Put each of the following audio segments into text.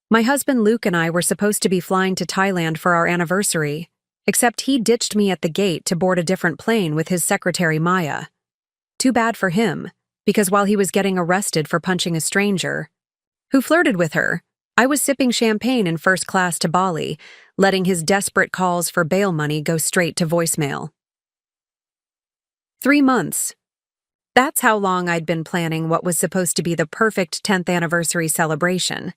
My husband Luke and I were supposed to be flying to Thailand for our anniversary, except he ditched me at the gate to board a different plane with his secretary Maya. Too bad for him, because while he was getting arrested for punching a stranger who flirted with her, I was sipping champagne in first class to Bali, letting his desperate calls for bail money go straight to voicemail. 3 months. That's how long I'd been planning what was supposed to be the perfect 10th anniversary celebration.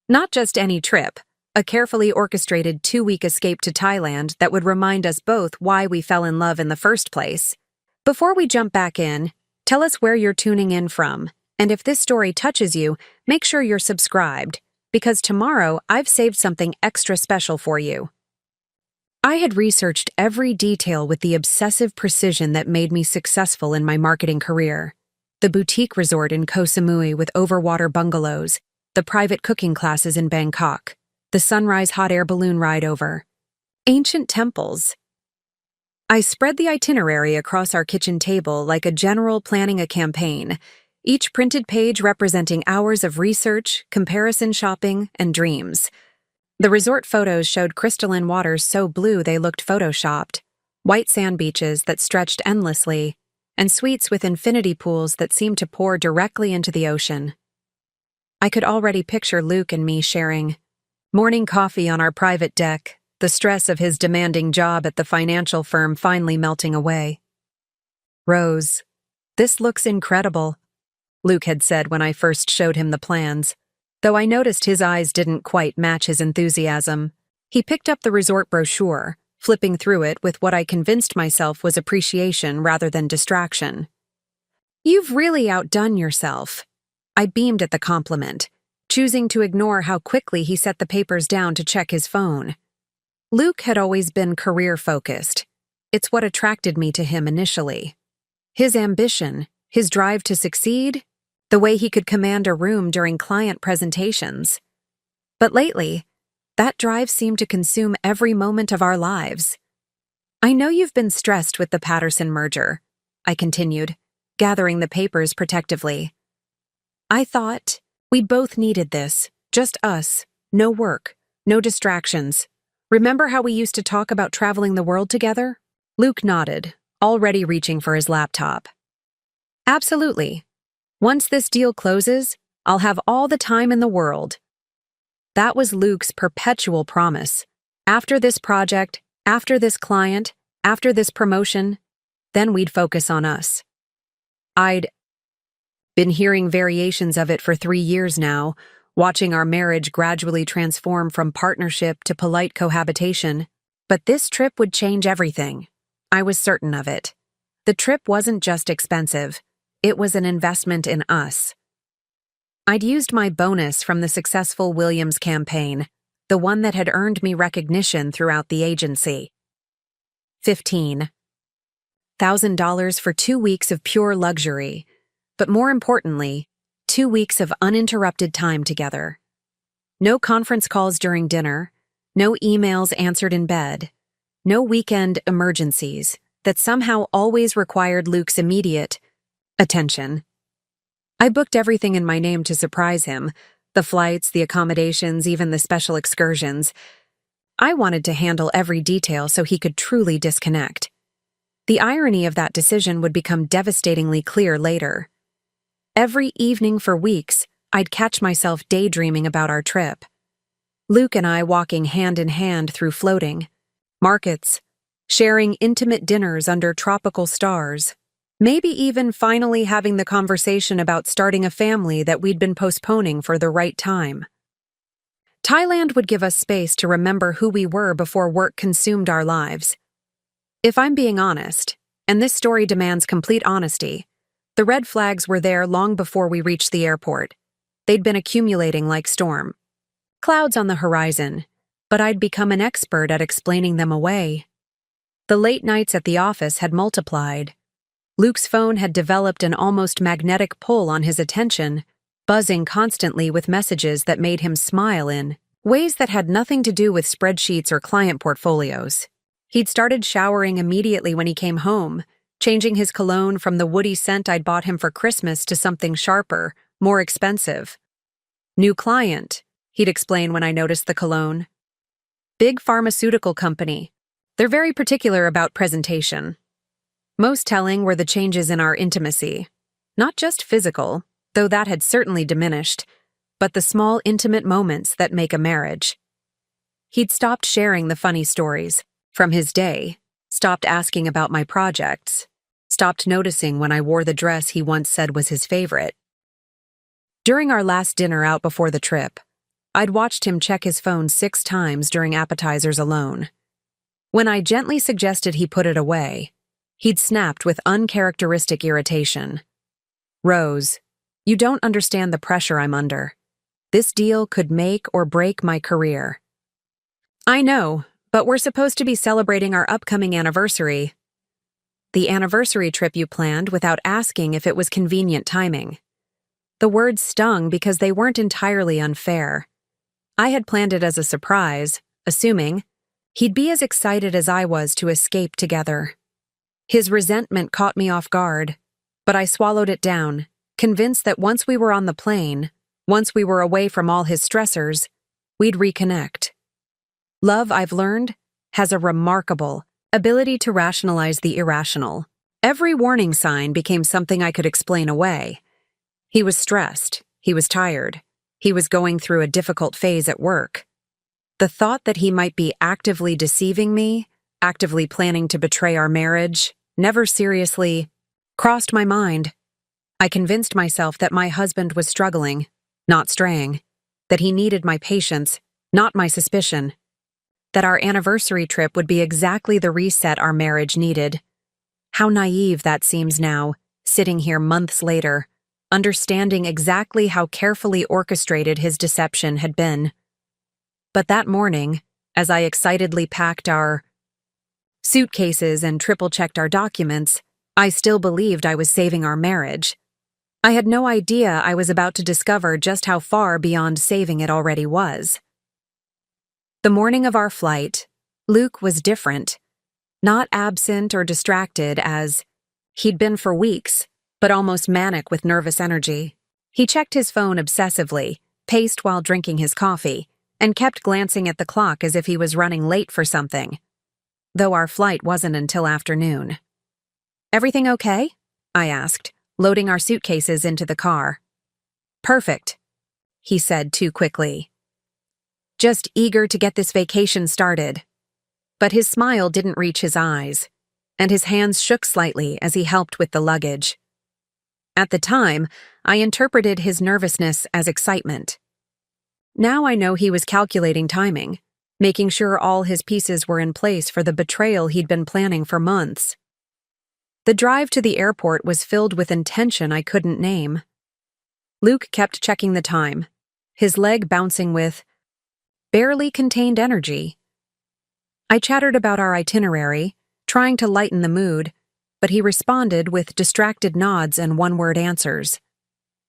Not just any trip, a carefully orchestrated 2-week escape to Thailand that would remind us both why we fell in love in the first place. Before we jump back in, tell us where you're tuning in from, and if this story touches you, make sure you're subscribed, because tomorrow I've saved something extra special for you. I had researched every detail with the obsessive precision that made me successful in my marketing career. The boutique resort in Koh Samui with overwater bungalows, the private cooking classes in Bangkok, the sunrise hot air balloon ride over, ancient temples. I spread the itinerary across our kitchen table like a general planning a campaign, each printed page representing hours of research, comparison shopping, and dreams. The resort photos showed crystalline waters so blue they looked photoshopped, white sand beaches that stretched endlessly, and suites with infinity pools that seemed to pour directly into the ocean. I could already picture Luke and me sharing morning coffee on our private deck, the stress of his demanding job at the financial firm finally melting away. "Rose, this looks incredible," Luke had said when I first showed him the plans. Though I noticed his eyes didn't quite match his enthusiasm, he picked up the resort brochure, flipping through it with what I convinced myself was appreciation rather than distraction. "You've really outdone yourself." I beamed at the compliment, choosing to ignore how quickly he set the papers down to check his phone. Luke had always been career-focused. It's what attracted me to him initially. His ambition, his drive to succeed, the way he could command a room during client presentations. But lately, that drive seemed to consume every moment of our lives. "I know you've been stressed with the Patterson merger," I continued, gathering the papers protectively. "I thought we both needed this, just us, no work, no distractions. Remember how we used to talk about traveling the world together?" Luke nodded, already reaching for his laptop. "Absolutely. Once this deal closes, I'll have all the time in the world." That was Luke's perpetual promise. After this project, after this client, after this promotion, then we'd focus on us. I'd been hearing variations of it for 3 years now, watching our marriage gradually transform from partnership to polite cohabitation. But this trip would change everything. I was certain of it. The trip wasn't just expensive. It was an investment in us. I'd used my bonus from the successful Williams campaign, the one that had earned me recognition throughout the agency. $15,000 for 2 weeks of pure luxury, but more importantly, 2 weeks of uninterrupted time together. No conference calls during dinner, no emails answered in bed, no weekend emergencies that somehow always required Luke's immediate attention. I booked everything in my name to surprise him, the flights, the accommodations, even the special excursions. I wanted to handle every detail so he could truly disconnect. The irony of that decision would become devastatingly clear later. Every evening for weeks, I'd catch myself daydreaming about our trip. Luke and I walking hand in hand through floating markets, sharing intimate dinners under tropical stars. Maybe even finally having the conversation about starting a family that we'd been postponing for the right time. Thailand would give us space to remember who we were before work consumed our lives. If I'm being honest, and this story demands complete honesty, the red flags were there long before we reached the airport. They'd been accumulating like storm clouds on the horizon, but I'd become an expert at explaining them away. The late nights at the office had multiplied. Luke's phone had developed an almost magnetic pull on his attention, buzzing constantly with messages that made him smile in ways that had nothing to do with spreadsheets or client portfolios. He'd started showering immediately when he came home, changing his cologne from the woody scent I'd bought him for Christmas to something sharper, more expensive. New client. he'd explain when I noticed the cologne. Big pharmaceutical company. They're very particular about presentation. Most telling were the changes in our intimacy. Not just physical, though that had certainly diminished, but the small intimate moments that make a marriage. He'd stopped sharing the funny stories from his day, stopped asking about my projects, stopped noticing when I wore the dress he once said was his favorite. During our last dinner out before the trip, I'd watched him check his phone 6 times during appetizers alone. When I gently suggested he put it away, he'd snapped with uncharacteristic irritation. "Rose, you don't understand the pressure I'm under. This deal could make or break my career." "I know, but we're supposed to be celebrating our upcoming anniversary." "The anniversary trip you planned without asking if it was convenient timing." The words stung because they weren't entirely unfair. I had planned it as a surprise, assuming he'd be as excited as I was to escape together. His resentment caught me off guard, but I swallowed it down, convinced that once we were on the plane, once we were away from all his stressors, we'd reconnect. Love, I've learned, has a remarkable ability to rationalize the irrational. Every warning sign became something I could explain away. He was stressed, he was tired, he was going through a difficult phase at work. The thought that he might be actively deceiving me, actively planning to betray our marriage, never seriously crossed my mind. I convinced myself that my husband was struggling, not straying, that he needed my patience, not my suspicion, that our anniversary trip would be exactly the reset our marriage needed. How naive that seems now, sitting here months later, understanding exactly how carefully orchestrated his deception had been. But that morning, as I excitedly packed our suitcases and triple-checked our documents, I still believed I was saving our marriage. I had no idea I was about to discover just how far beyond saving it already was. The morning of our flight, Luke was different. Not absent or distracted as he'd been for weeks, but almost manic with nervous energy. He checked his phone obsessively, paced while drinking his coffee, and kept glancing at the clock as if he was running late for something, though our flight wasn't until afternoon. "Everything okay?" I asked, loading our suitcases into the car. "Perfect," he said too quickly. "Just eager to get this vacation started." But his smile didn't reach his eyes, and his hands shook slightly as he helped with the luggage. At the time, I interpreted his nervousness as excitement. Now I know he was calculating timing, making sure all his pieces were in place for the betrayal he'd been planning for months. The drive to the airport was filled with intention I couldn't name. Luke kept checking the time, his leg bouncing with barely contained energy. I chattered about our itinerary, trying to lighten the mood, but he responded with distracted nods and one-word answers.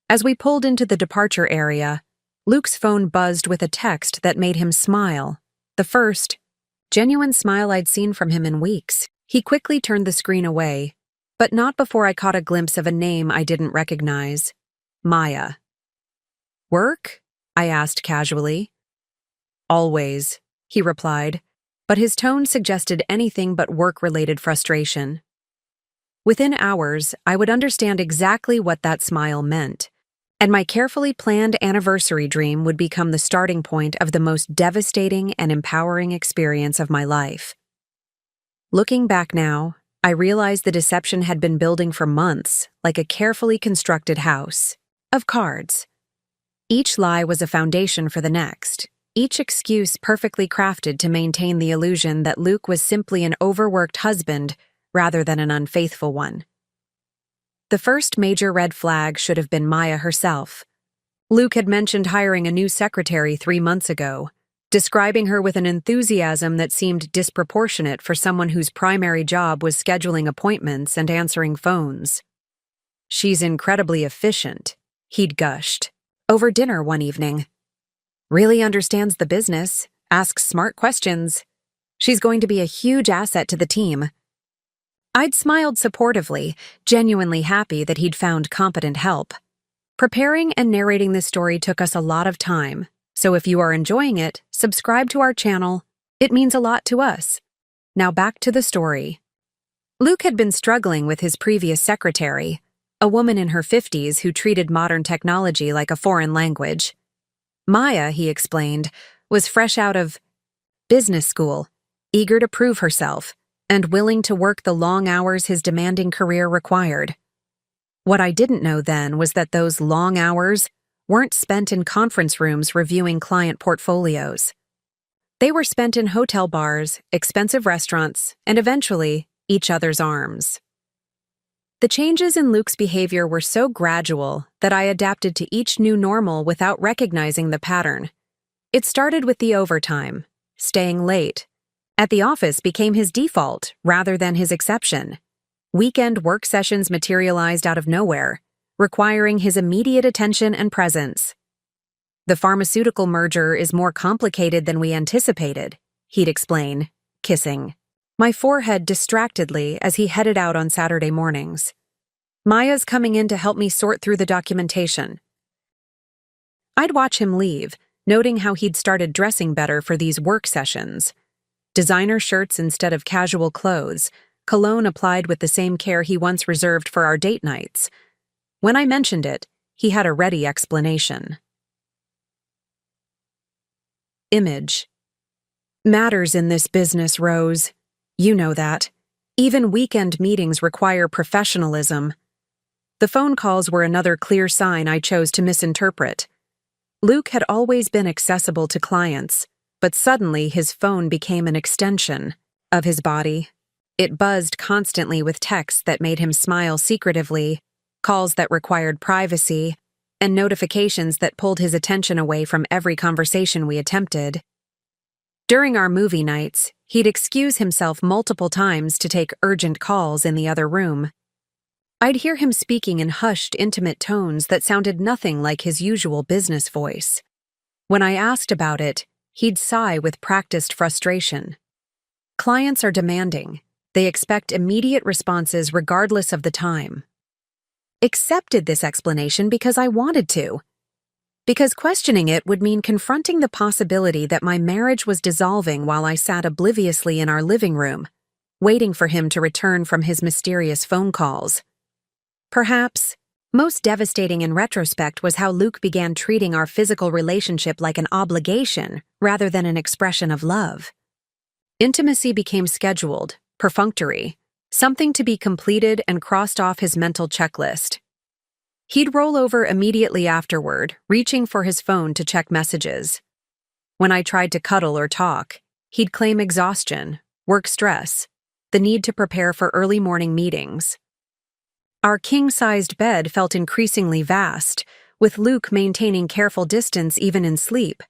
As we pulled into the departure area, Luke's phone buzzed with a text that made him smile. The first, genuine smile I'd seen from him in weeks. He quickly turned the screen away, but not before I caught a glimpse of a name I didn't recognize. Maya. "Work?" I asked casually. "Always," he replied, but his tone suggested anything but work-related frustration. Within hours, I would understand exactly what that smile meant, and my carefully planned anniversary dream would become the starting point of the most devastating and empowering experience of my life. Looking back now, I realized the deception had been building for months, like a carefully constructed house of cards. Each lie was a foundation for the next, each excuse perfectly crafted to maintain the illusion that Luke was simply an overworked husband rather than an unfaithful one. The first major red flag should have been Maya herself. Luke had mentioned hiring a new secretary 3 months ago, describing her with an enthusiasm that seemed disproportionate for someone whose primary job was scheduling appointments and answering phones. "She's incredibly efficient," he'd gushed, over dinner one evening. "Really understands the business, asks smart questions. She's going to be a huge asset to the team." I'd smiled supportively, genuinely happy that he'd found competent help. Preparing and narrating this story took us a lot of time, So if you are enjoying it, subscribe to our channel. It means a lot to us. Now back to the story. Luke had been struggling with his previous secretary, a woman in her 50s who treated modern technology like a foreign language. Maya, he explained, was fresh out of business school, eager to prove herself, and willing to work the long hours his demanding career required. What I didn't know then was that those long hours weren't spent in conference rooms reviewing client portfolios. They were spent in hotel bars, expensive restaurants, and eventually, each other's arms. The changes in Luke's behavior were so gradual that I adapted to each new normal without recognizing the pattern. It started with the overtime, staying late. At the office became his default rather than his exception. Weekend work sessions materialized out of nowhere, requiring his immediate attention and presence. The pharmaceutical merger is more complicated than we anticipated, he'd explain, kissing my forehead distractedly as he headed out on Saturday mornings. Maya's coming in to help me sort through the documentation. I'd watch him leave, noting how he'd started dressing better for these work sessions. Designer shirts instead of casual clothes, cologne applied with the same care he once reserved for our date nights. When I mentioned it, he had a ready explanation. Image matters in this business, Rose. You know that. Even weekend meetings require professionalism. The phone calls were another clear sign I chose to misinterpret. Luke had always been accessible to clients, but suddenly his phone became an extension of his body. It buzzed constantly with texts that made him smile secretively, calls that required privacy, and notifications that pulled his attention away from every conversation we attempted. During our movie nights, he'd excuse himself multiple times to take urgent calls in the other room. I'd hear him speaking in hushed, intimate tones that sounded nothing like his usual business voice. When I asked about it, he'd sigh with practiced frustration. Clients are demanding. They expect immediate responses regardless of the time. Accepted this explanation because I wanted to. Because questioning it would mean confronting the possibility that my marriage was dissolving while I sat obliviously in our living room, waiting for him to return from his mysterious phone calls. Perhaps, most devastating in retrospect was how Luke began treating our physical relationship like an obligation rather than an expression of love. Intimacy became scheduled, perfunctory, something to be completed and crossed off his mental checklist. He'd roll over immediately afterward, reaching for his phone to check messages. When I tried to cuddle or talk, he'd claim exhaustion, work stress, the need to prepare for early morning meetings. Our king-sized bed felt increasingly vast, with Luke maintaining careful distance even in sleep.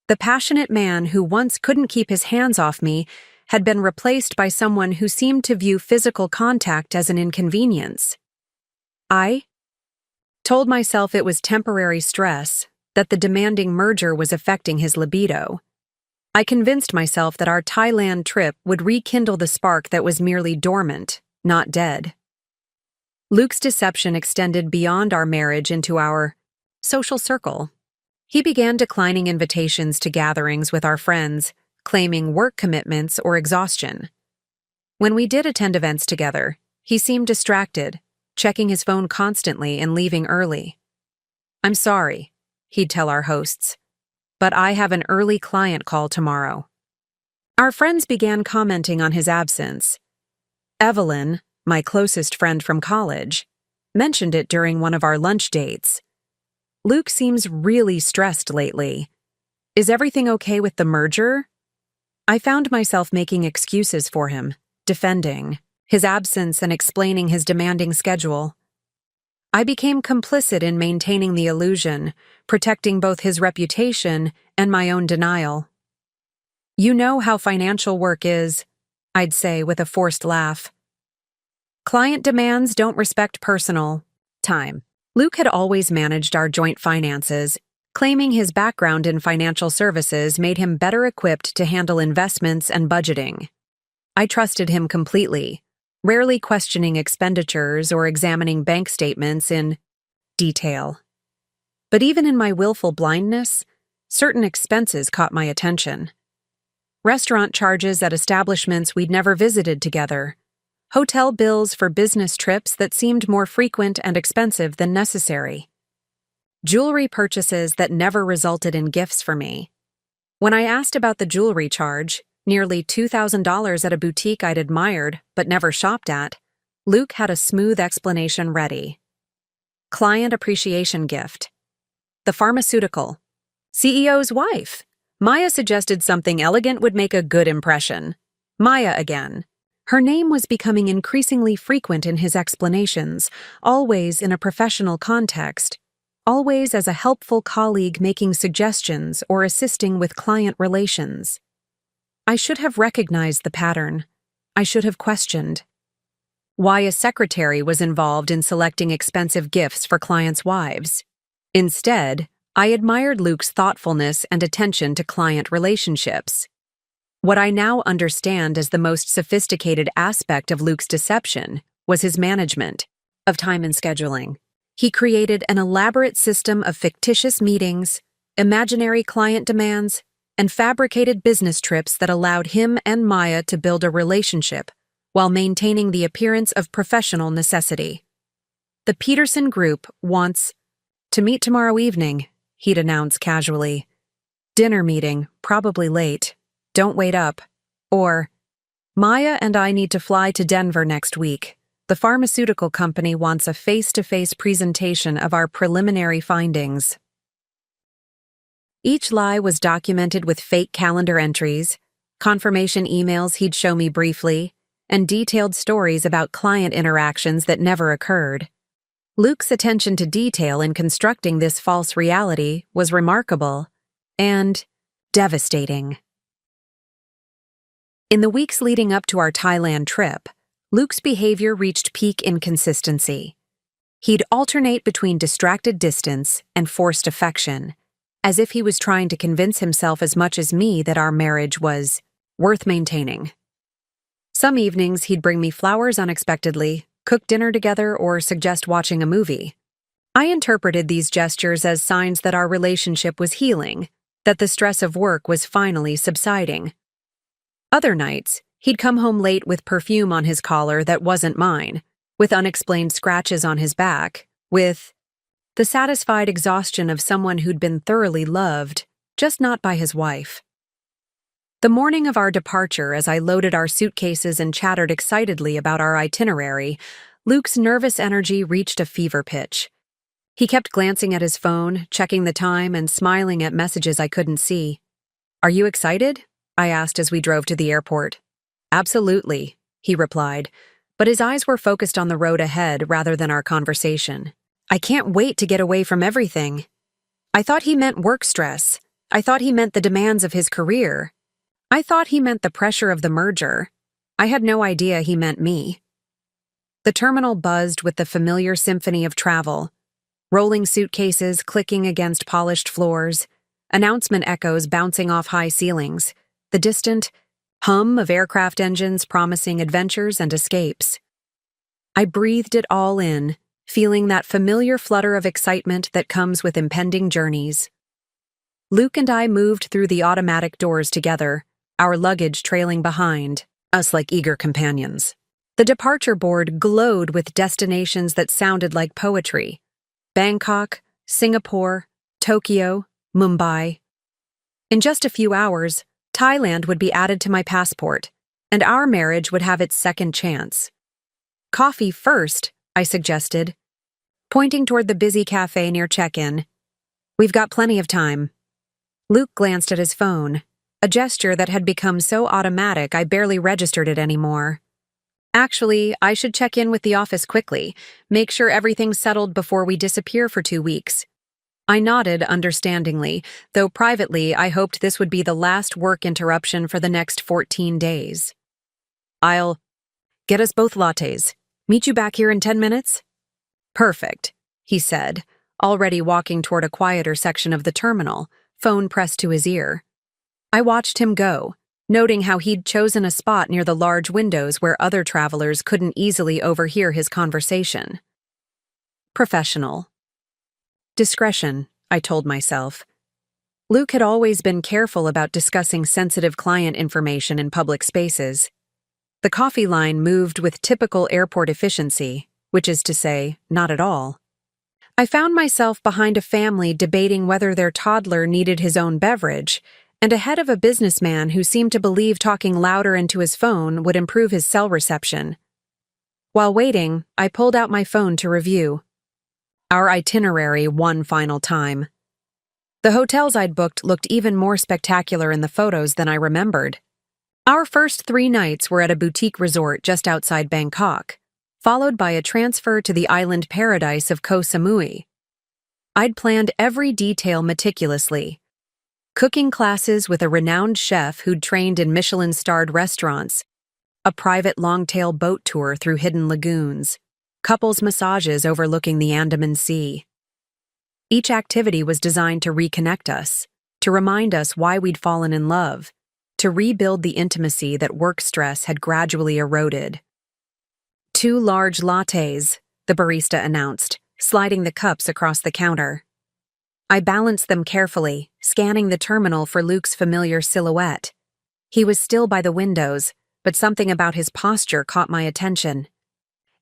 The passionate man who once couldn't keep his hands off me had been replaced by someone who seemed to view physical contact as an inconvenience. I told myself it was temporary stress, that the demanding merger was affecting his libido. I convinced myself that our Thailand trip would rekindle the spark that was merely dormant, not dead. Luke's deception extended beyond our marriage into our social circle. He began declining invitations to gatherings with our friends, claiming work commitments or exhaustion. When we did attend events together, he seemed distracted, checking his phone constantly and leaving early. "I'm sorry," he'd tell our hosts, "but I have an early client call tomorrow." Our friends began commenting on his absence. Evelyn, my closest friend from college, mentioned it during one of our lunch dates. "Luke seems really stressed lately. Is everything okay with the merger?" I found myself making excuses for him, defending his absence and explaining his demanding schedule. I became complicit in maintaining the illusion, protecting both his reputation and my own denial. "You know how financial work is," I'd say with a forced laugh. "Client demands don't respect personal time." Luke had always managed our joint finances, claiming his background in financial services made him better equipped to handle investments and budgeting. I trusted him completely, rarely questioning expenditures or examining bank statements in detail. But even in my willful blindness, certain expenses caught my attention. Restaurant charges at establishments we'd never visited together. Hotel bills for business trips that seemed more frequent and expensive than necessary. Jewelry purchases that never resulted in gifts for me. When I asked about the jewelry charge, nearly $2,000 at a boutique I'd admired but never shopped at, Luke had a smooth explanation ready. Client appreciation gift. The pharmaceutical. CEO's wife. Maya suggested something elegant would make a good impression. Maya again. Her name was becoming increasingly frequent in his explanations, always in a professional context, always as a helpful colleague making suggestions or assisting with client relations. I should have recognized the pattern. I should have questioned why a secretary was involved in selecting expensive gifts for clients' wives. Instead, I admired Luke's thoughtfulness and attention to client relationships. What I now understand as the most sophisticated aspect of Luke's deception was his management of time and scheduling. He created an elaborate system of fictitious meetings, imaginary client demands, and fabricated business trips that allowed him and Maya to build a relationship while maintaining the appearance of professional necessity. The Peterson Group wants to meet tomorrow evening, he'd announce casually. Dinner meeting, probably late. Don't wait up. Or, Maya and I need to fly to Denver next week. The pharmaceutical company wants a face-to-face presentation of our preliminary findings. Each lie was documented with fake calendar entries, confirmation emails he'd show me briefly, and detailed stories about client interactions that never occurred. Luke's attention to detail in constructing this false reality was remarkable and devastating. In the weeks leading up to our Thailand trip, Luke's behavior reached peak inconsistency. He'd alternate between distracted distance and forced affection, as if he was trying to convince himself as much as me that our marriage was worth maintaining. Some evenings he'd bring me flowers unexpectedly, cook dinner together, or suggest watching a movie. I interpreted these gestures as signs that our relationship was healing, that the stress of work was finally subsiding. Other nights, he'd come home late with perfume on his collar that wasn't mine, with unexplained scratches on his back, with the satisfied exhaustion of someone who'd been thoroughly loved, just not by his wife. The morning of our departure, as I loaded our suitcases and chattered excitedly about our itinerary, Luke's nervous energy reached a fever pitch. He kept glancing at his phone, checking the time, and smiling at messages I couldn't see. "Are you excited?" I asked as we drove to the airport. "Absolutely," he replied, but his eyes were focused on the road ahead rather than our conversation. "I can't wait to get away from everything." I thought he meant work stress. I thought he meant the demands of his career. I thought he meant the pressure of the merger. I had no idea he meant me. The terminal buzzed with the familiar symphony of travel. Rolling suitcases clicking against polished floors, announcement echoes bouncing off high ceilings, the distant hum of aircraft engines promising adventures and escapes. I breathed it all in, feeling that familiar flutter of excitement that comes with impending journeys. Luke and I moved through the automatic doors together, our luggage trailing behind, us like eager companions. The departure board glowed with destinations that sounded like poetry. Bangkok, Singapore, Tokyo, Mumbai. In just a few hours, Thailand would be added to my passport, and our marriage would have its second chance. "Coffee first," I suggested, pointing toward the busy cafe near check-in. "We've got plenty of time." Luke glanced at his phone, a gesture that had become so automatic I barely registered it anymore. "Actually, I should check in with the office quickly, make sure everything's settled before we disappear for 2 weeks. I nodded understandingly, though privately I hoped this would be the last work interruption for the next 14 days. "I'll get us both lattes. Meet you back here in 10 minutes? "Perfect," he said, already walking toward a quieter section of the terminal, phone pressed to his ear. I watched him go, noting how he'd chosen a spot near the large windows where other travelers couldn't easily overhear his conversation. Professional. Discretion, I told myself. Luke had always been careful about discussing sensitive client information in public spaces. The coffee line moved with typical airport efficiency, which is to say, not at all. I found myself behind a family debating whether their toddler needed his own beverage, and ahead of a businessman who seemed to believe talking louder into his phone would improve his cell reception. While waiting, I pulled out my phone to review our itinerary one final time. The hotels I'd booked looked even more spectacular in the photos than I remembered. Our first 3 nights were at a boutique resort just outside Bangkok, followed by a transfer to the island paradise of Koh Samui. I'd planned every detail meticulously. Cooking classes with a renowned chef who'd trained in Michelin-starred restaurants, a private long-tail boat tour through hidden lagoons, couples massages overlooking the Andaman Sea. Each activity was designed to reconnect us, to remind us why we'd fallen in love, to rebuild the intimacy that work stress had gradually eroded. 2 large lattes, the barista announced, sliding the cups across the counter. I balanced them carefully, scanning the terminal for Luke's familiar silhouette. He was still by the windows, but something about his posture caught my attention.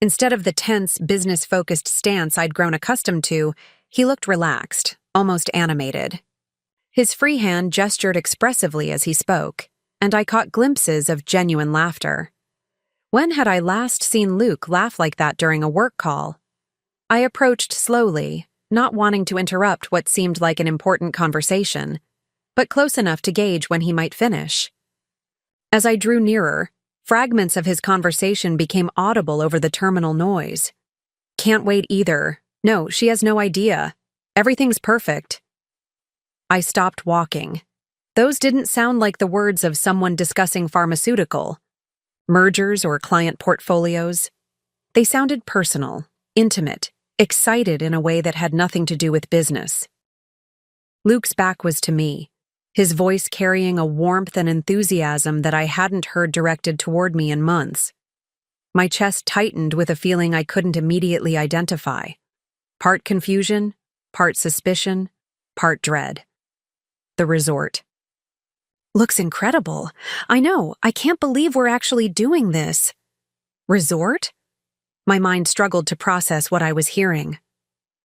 Instead of the tense, business-focused stance I'd grown accustomed to, he looked relaxed, almost animated. His free hand gestured expressively as he spoke, and I caught glimpses of genuine laughter. When had I last seen Luke laugh like that during a work call? I approached slowly, not wanting to interrupt what seemed like an important conversation, but close enough to gauge when he might finish. As I drew nearer, fragments of his conversation became audible over the terminal noise. "Can't wait either. No, she has no idea. Everything's perfect." I stopped walking. Those didn't sound like the words of someone discussing pharmaceutical, mergers or client portfolios. They sounded personal, intimate, excited in a way that had nothing to do with business. Luke's back was to me, his voice carrying a warmth and enthusiasm that I hadn't heard directed toward me in months. My chest tightened with a feeling I couldn't immediately identify. Part confusion, part suspicion, part dread. The resort. "Looks incredible. I know, I can't believe we're actually doing this." Resort? My mind struggled to process what I was hearing.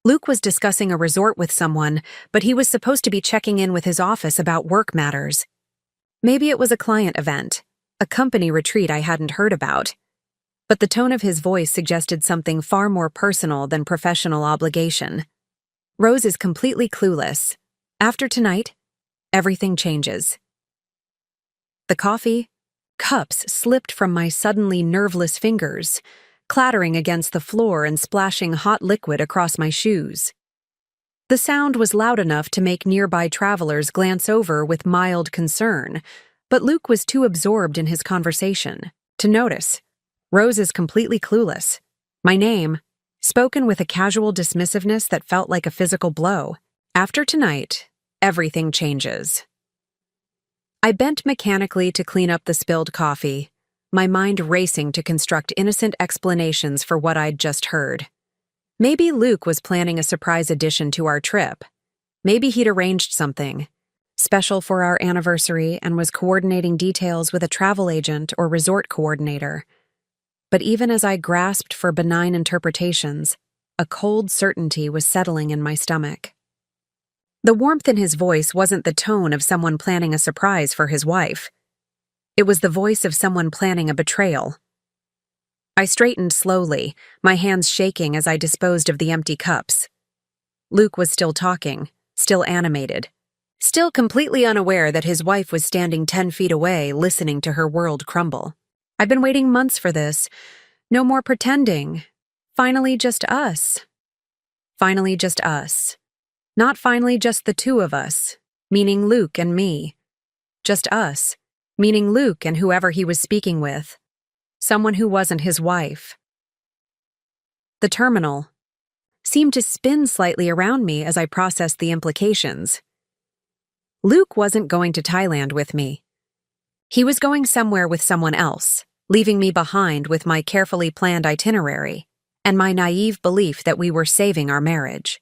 Luke was discussing a resort with someone, but he was supposed to be checking in with his office about work matters. Maybe it was a client event, a company retreat I hadn't heard about. But the tone of his voice suggested something far more personal than professional obligation. Rose is completely clueless. After tonight, everything changes. The coffee? Cups slipped from my suddenly nerveless fingers, clattering against the floor and splashing hot liquid across my shoes. The sound was loud enough to make nearby travelers glance over with mild concern, but Luke was too absorbed in his conversation to notice. Rose is completely clueless. My name, spoken with a casual dismissiveness that felt like a physical blow. After tonight, everything changes. I bent mechanically to clean up the spilled coffee, my mind racing to construct innocent explanations for what I'd just heard. Maybe Luke was planning a surprise addition to our trip. Maybe he'd arranged something special for our anniversary and was coordinating details with a travel agent or resort coordinator. But even as I grasped for benign interpretations, a cold certainty was settling in my stomach. The warmth in his voice wasn't the tone of someone planning a surprise for his wife. It was the voice of someone planning a betrayal. I straightened slowly, my hands shaking as I disposed of the empty cups. Luke was still talking, still animated, still completely unaware that his wife was standing 10 feet away listening to her world crumble. I've been waiting months for this. No more pretending. Finally just us. Finally just us. Not finally just the 2 of us, meaning Luke and me. Just us, meaning Luke and whoever he was speaking with. Someone who wasn't his wife. The terminal seemed to spin slightly around me as I processed the implications. Luke wasn't going to Thailand with me. He was going somewhere with someone else, leaving me behind with my carefully planned itinerary and my naive belief that we were saving our marriage.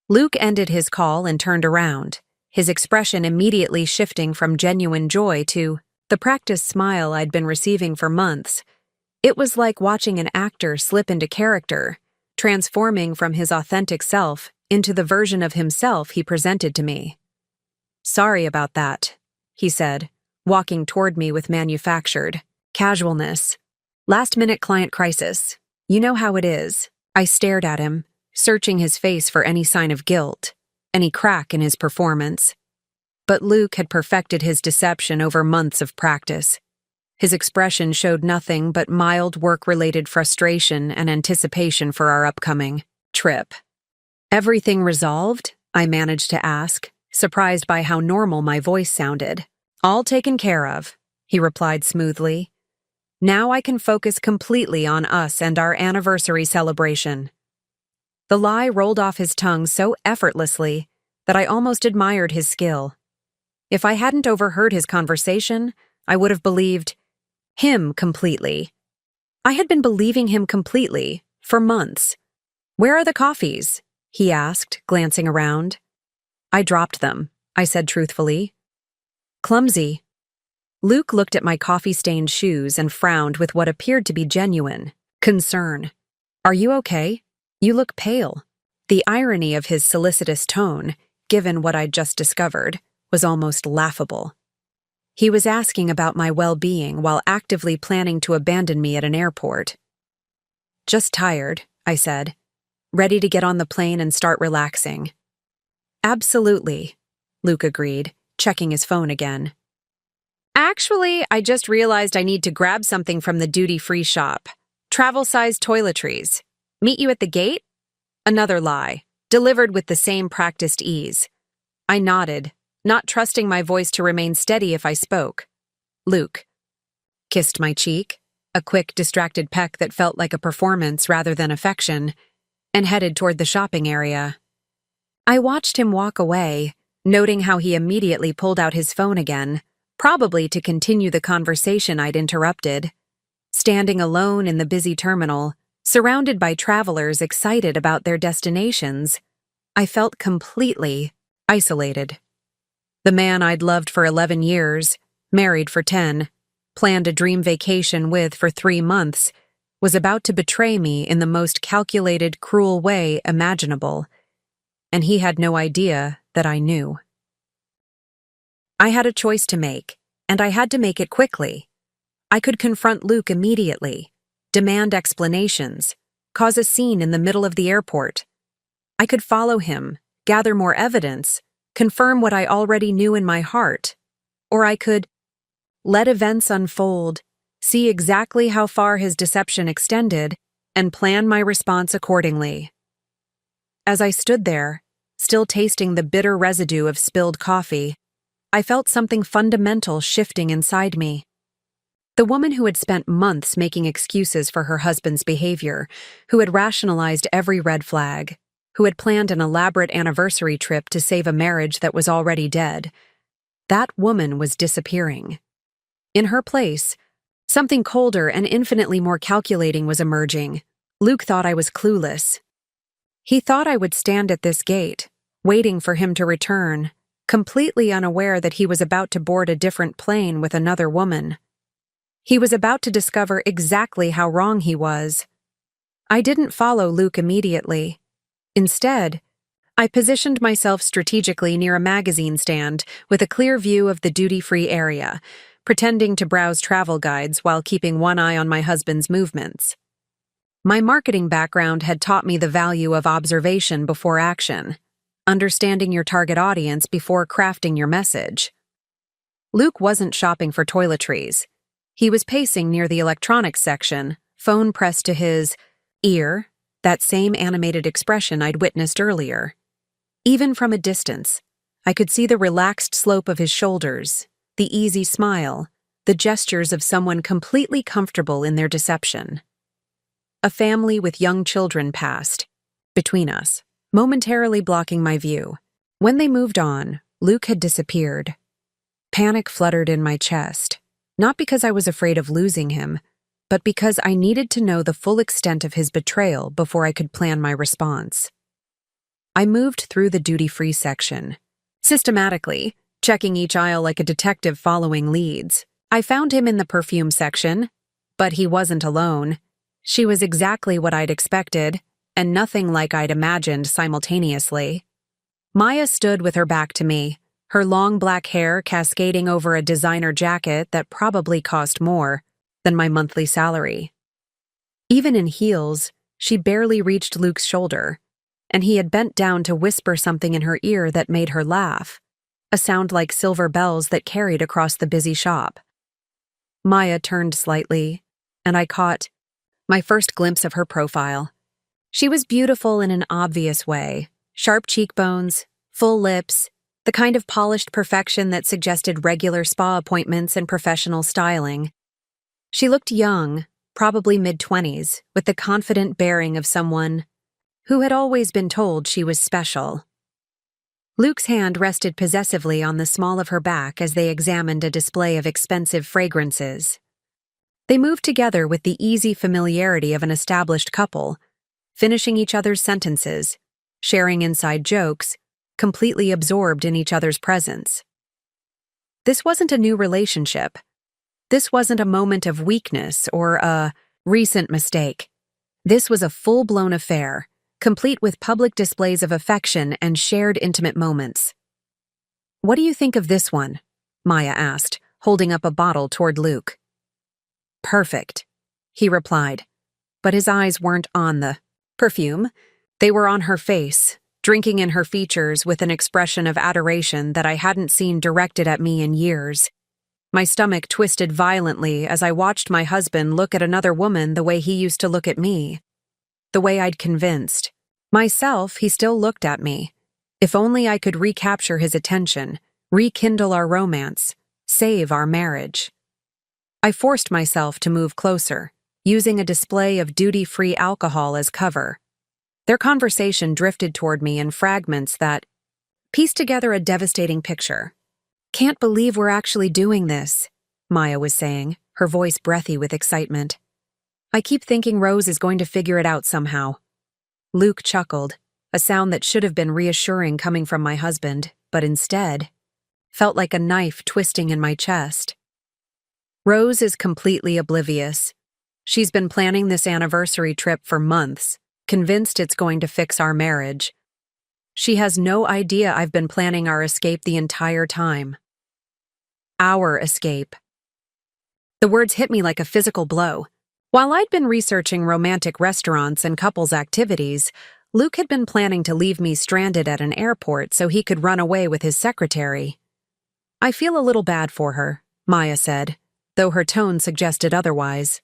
Luke ended his call and turned around, his expression immediately shifting from genuine joy to the practiced smile I'd been receiving for months. It was like watching an actor slip into character, transforming from his authentic self into the version of himself he presented to me. "Sorry about that," he said, walking toward me with manufactured casualness. "Last-minute client crisis. You know how it is." I stared at him, searching his face for any sign of guilt, any crack in his performance. But Luke had perfected his deception over months of practice. His expression showed nothing but mild work-related frustration and anticipation for our upcoming trip. "Everything resolved?" I managed to ask, surprised by how normal my voice sounded. "All taken care of," he replied smoothly. "Now I can focus completely on us and our anniversary celebration." The lie rolled off his tongue so effortlessly that I almost admired his skill. If I hadn't overheard his conversation, I would have believed him completely. I had been believing him completely for months. "Where are the coffees?" he asked, glancing around. "I dropped them," I said truthfully. "Clumsy." Luke looked at my coffee-stained shoes and frowned with what appeared to be genuine concern. "Are you okay? You look pale." The irony of his solicitous tone, given what I'd just discovered, was almost laughable. He was asking about my well-being while actively planning to abandon me at an airport. "Just tired," I said, ready to get on the plane and start relaxing. "Absolutely," Luke agreed, checking his phone again. "Actually, I just realized I need to grab something from the duty-free shop. Travel-sized toiletries. Meet you at the gate?" Another lie, delivered with the same practiced ease. I nodded, not trusting my voice to remain steady if I spoke. Luke kissed my cheek, a quick, distracted peck that felt like a performance rather than affection, and headed toward the shopping area. I watched him walk away, noting how he immediately pulled out his phone again, probably to continue the conversation I'd interrupted. Standing alone in the busy terminal, surrounded by travelers excited about their destinations, I felt completely isolated. The man I'd loved for 11 years, married for 10, planned a dream vacation with for 3 months, was about to betray me in the most calculated, cruel way imaginable, and he had no idea that I knew. I had a choice to make, and I had to make it quickly. I could confront Luke immediately, demand explanations, cause a scene in the middle of the airport. I could follow him, gather more evidence, confirm what I already knew in my heart, or I could let events unfold, see exactly how far his deception extended, and plan my response accordingly. As I stood there, still tasting the bitter residue of spilled coffee, I felt something fundamental shifting inside me. The woman who had spent months making excuses for her husband's behavior, who had rationalized every red flag, who had planned an elaborate anniversary trip to save a marriage that was already dead, that woman was disappearing. In her place, something colder and infinitely more calculating was emerging. Luke thought I was clueless. He thought I would stand at this gate, waiting for him to return, completely unaware that he was about to board a different plane with another woman. He was about to discover exactly how wrong he was. I didn't follow Luke immediately. Instead, I positioned myself strategically near a magazine stand with a clear view of the duty-free area, pretending to browse travel guides while keeping one eye on my husband's movements. My marketing background had taught me the value of observation before action, understanding your target audience before crafting your message. Luke wasn't shopping for toiletries. He was pacing near the electronics section, phone pressed to his ear, that same animated expression I'd witnessed earlier. Even from a distance, I could see the relaxed slope of his shoulders, the easy smile, the gestures of someone completely comfortable in their deception. A family with young children passed between us, momentarily blocking my view. When they moved on, Luke had disappeared. Panic fluttered in my chest, not because I was afraid of losing him, but because I needed to know the full extent of his betrayal before I could plan my response. I moved through the duty-free section, Systematically, checking each aisle like a detective following leads. I found him in the perfume section, but he wasn't alone. She was exactly what I'd expected, and nothing like I'd imagined simultaneously. Maya stood with her back to me, her long black hair cascading over a designer jacket that probably cost more than my monthly salary. Even in heels, she barely reached Luke's shoulder, and he had bent down to whisper something in her ear that made her laugh, a sound like silver bells that carried across the busy shop. Maya turned slightly, and I caught my first glimpse of her profile. She was beautiful in an obvious way, sharp cheekbones, full lips, the kind of polished perfection that suggested regular spa appointments and professional styling. She looked young, probably mid-20s, with the confident bearing of someone who had always been told she was special. Luke's hand rested possessively on the small of her back as they examined a display of expensive fragrances. They moved together with the easy familiarity of an established couple, finishing each other's sentences, sharing inside jokes, completely absorbed in each other's presence. This wasn't a new relationship. This wasn't a moment of weakness or a recent mistake. This was a full-blown affair, complete with public displays of affection and shared intimate moments. "What do you think of this one?" Maya asked, holding up a bottle toward Luke. "Perfect," he replied, but his eyes weren't on the perfume. They were on her face, drinking in her features with an expression of adoration that I hadn't seen directed at me in years. My stomach twisted violently as I watched my husband look at another woman the way he used to look at me, the way I'd convinced. Myself, he still looked at me. If only I could recapture his attention, rekindle our romance, save our marriage. I forced myself to move closer, using a display of duty-free alcohol as cover. Their conversation drifted toward me in fragments that pieced together a devastating picture. "Can't believe we're actually doing this," Maya was saying, her voice breathy with excitement. "I keep thinking Rose is going to figure it out somehow." Luke chuckled, a sound that should have been reassuring coming from my husband, but instead felt like a knife twisting in my chest. "Rose is completely oblivious. She's been planning this anniversary trip for months, convinced it's going to fix our marriage. She has no idea I've been planning our escape the entire time." Our escape. The words hit me like a physical blow. While I'd been researching romantic restaurants and couples activities, Luke had been planning to leave me stranded at an airport so he could run away with his secretary. "I feel a little bad for her," Maya said, though her tone suggested otherwise.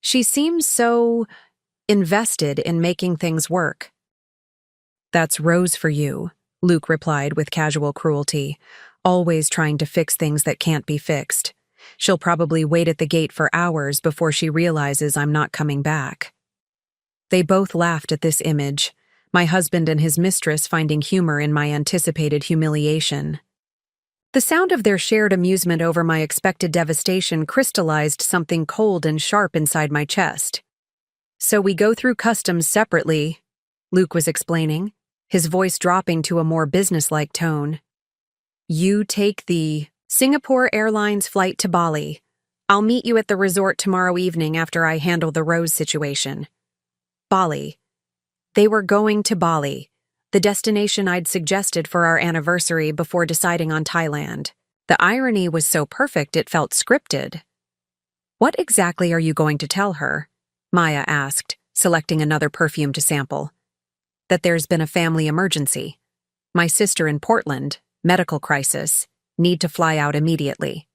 "She seems so invested in making things work." "That's Rose for you," Luke replied with casual cruelty, always trying to fix things that can't be fixed. "She'll probably wait at the gate for hours before she realizes I'm not coming back." They both laughed at this image, my husband and his mistress finding humor in my anticipated humiliation. The sound of their shared amusement over my expected devastation crystallized something cold and sharp inside my chest. "So we go through customs separately," Luke was explaining, his voice dropping to a more businesslike tone. "You take the Singapore Airlines flight to Bali. I'll meet you at the resort tomorrow evening after I handle the Rose situation." Bali. They were going to Bali, the destination I'd suggested for our anniversary before deciding on Thailand. The irony was so perfect it felt scripted. "What exactly are you going to tell her?" Maya asked, selecting another perfume to sample. "That there's been a family emergency. My sister in Portland, medical crisis, need to fly out immediately.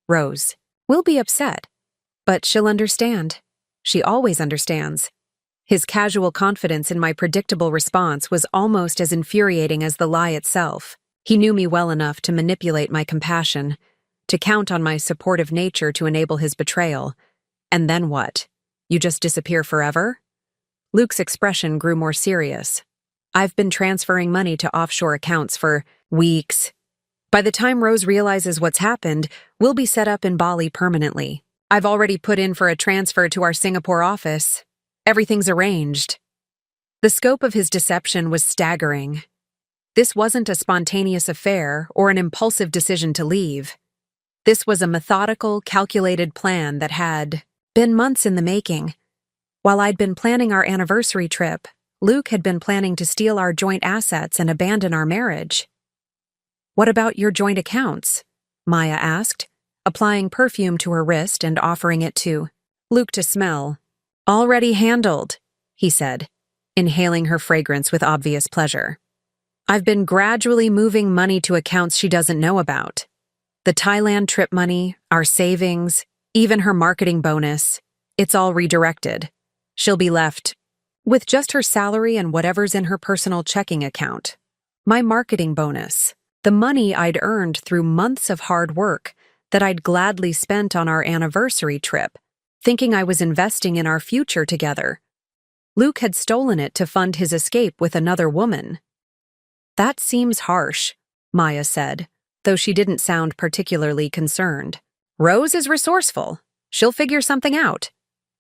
Rose will be upset, but she'll understand. She always understands." His casual confidence in my predictable response was almost as infuriating as the lie itself. He knew me well enough to manipulate my compassion, to count on my supportive nature to enable his betrayal. And then what? You just disappear forever? Luke's expression grew more serious. "I've been transferring money to offshore accounts for weeks. By the time Rose realizes what's happened, we'll be set up in Bali permanently. I've already put in for a transfer to our Singapore office. Everything's arranged." The scope of his deception was staggering. This wasn't a spontaneous affair or an impulsive decision to leave. This was a methodical, calculated plan that had been months in the making. While I'd been planning our anniversary trip, Luke had been planning to steal our joint assets and abandon our marriage. "What about your joint accounts?" Maya asked, applying perfume to her wrist and offering it to Luke to smell. "Already handled," he said, inhaling her fragrance with obvious pleasure. "I've been gradually moving money to accounts she doesn't know about. The Thailand trip money, our savings, even her marketing bonus, it's all redirected. She'll be left with just her salary and whatever's in her personal checking account. My marketing bonus, the money I'd earned through months of hard work that I'd gladly spent on our anniversary trip, thinking I was investing in our future together. Luke had stolen it to fund his escape with another woman." "That seems harsh," Maya said, though she didn't sound particularly concerned. "Rose is resourceful. She'll figure something out.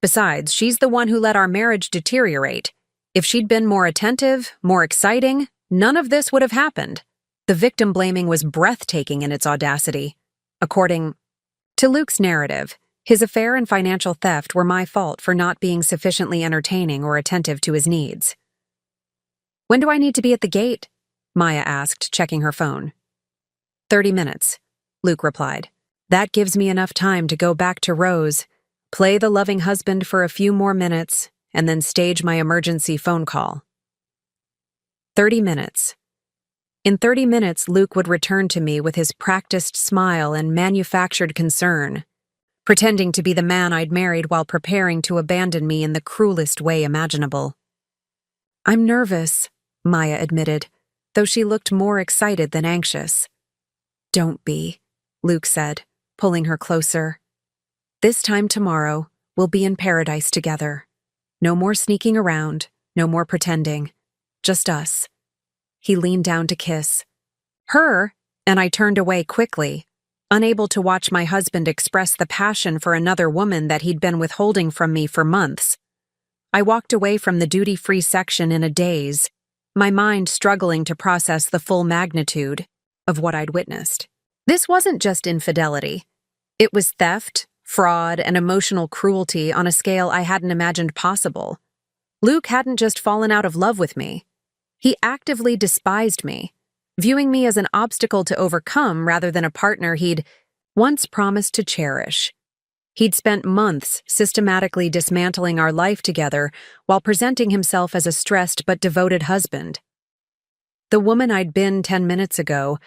Besides, she's the one who let our marriage deteriorate. If she'd been more attentive, more exciting, none of this would have happened." The victim blaming was breathtaking in its audacity. According to Luke's narrative, his affair and financial theft were my fault for not being sufficiently entertaining or attentive to his needs. "When do I need to be at the gate?" Maya asked, checking her phone. 30 minutes, Luke replied. "That gives me enough time to go back to Rose, play the loving husband for a few more minutes, and then stage my emergency phone call." 30 minutes. In 30 minutes, Luke would return to me with his practiced smile and manufactured concern, pretending to be the man I'd married while preparing to abandon me in the cruelest way imaginable. "I'm nervous," Maya admitted, though she looked more excited than anxious. "Don't be," Luke said, pulling her closer. "This time tomorrow, we'll be in paradise together. No more sneaking around, no more pretending. Just us." He leaned down to kiss her, and I turned away quickly, unable to watch my husband express the passion for another woman that he'd been withholding from me for months. I walked away from the duty-free section in a daze, my mind struggling to process the full magnitude of what I'd witnessed. This wasn't just infidelity. It was theft, fraud, and emotional cruelty on a scale I hadn't imagined possible. Luke hadn't just fallen out of love with me. He actively despised me, viewing me as an obstacle to overcome rather than a partner he'd once promised to cherish. He'd spent months systematically dismantling our life together while presenting himself as a stressed but devoted husband. The woman I'd been 10 minutes ago,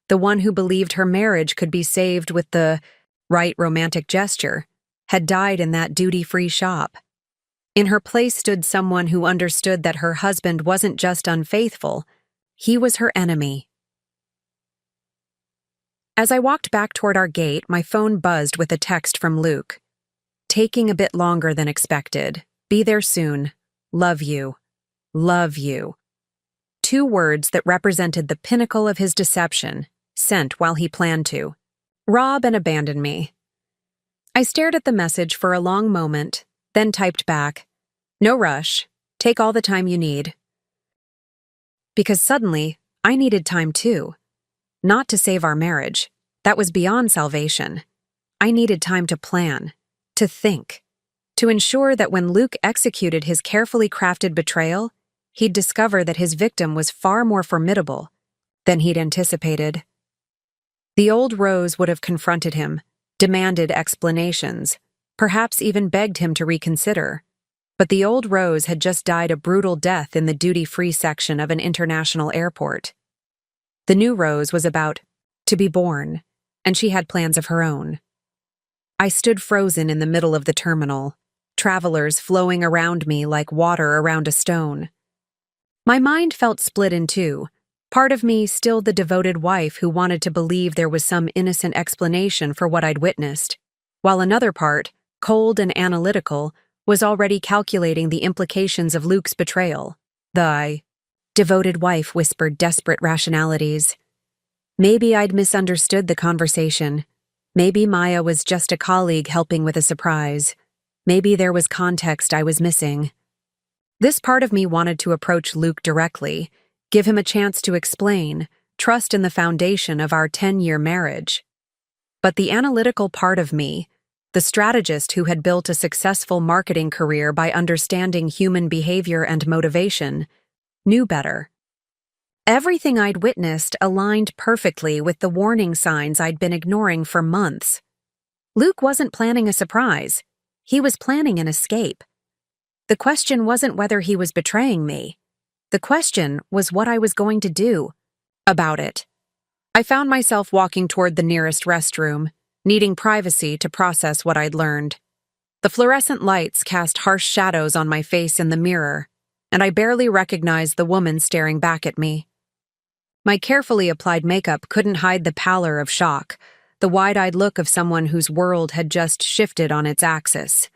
the one who believed her marriage could be saved with the right romantic gesture, had died in that duty-free shop. In her place stood someone who understood that her husband wasn't just unfaithful, he was her enemy. As I walked back toward our gate, my phone buzzed with a text from Luke. "Taking a bit longer than expected. Be there soon. Love you. Love you." 2 words that represented the pinnacle of his deception, sent while he planned to rob and abandon me. I stared at the message for a long moment, then typed back, "No rush. Take all the time you need." Because suddenly, I needed time too. Not to save our marriage. That was beyond salvation. I needed time to plan, to think, to ensure that when Luke executed his carefully crafted betrayal, he'd discover that his victim was far more formidable than he'd anticipated. The old Rose would have confronted him, demanded explanations, perhaps even begged him to reconsider. But the old Rose had just died a brutal death in the duty-free section of an international airport. The new Rose was about to be born, and she had plans of her own. I stood frozen in the middle of the terminal, travelers flowing around me like water around a stone. My mind felt split in two, part of me still the devoted wife who wanted to believe there was some innocent explanation for what I'd witnessed, while another part, cold and analytical, was already calculating the implications of Luke's betrayal. The devoted wife whispered desperate rationalities. Maybe I'd misunderstood the conversation. Maybe Maya was just a colleague helping with a surprise. Maybe there was context I was missing. This part of me wanted to approach Luke directly, give him a chance to explain, trust in the foundation of our 10-year marriage. But the analytical part of me, the strategist who had built a successful marketing career by understanding human behavior and motivation, knew better. Everything I'd witnessed aligned perfectly with the warning signs I'd been ignoring for months. Luke wasn't planning a surprise. He was planning an escape. The question wasn't whether he was betraying me. The question was what I was going to do about it. I found myself walking toward the nearest restroom, needing privacy to process what I'd learned. The fluorescent lights cast harsh shadows on my face in the mirror, and I barely recognized the woman staring back at me. My carefully applied makeup couldn't hide the pallor of shock, the wide-eyed look of someone whose world had just shifted on its axis.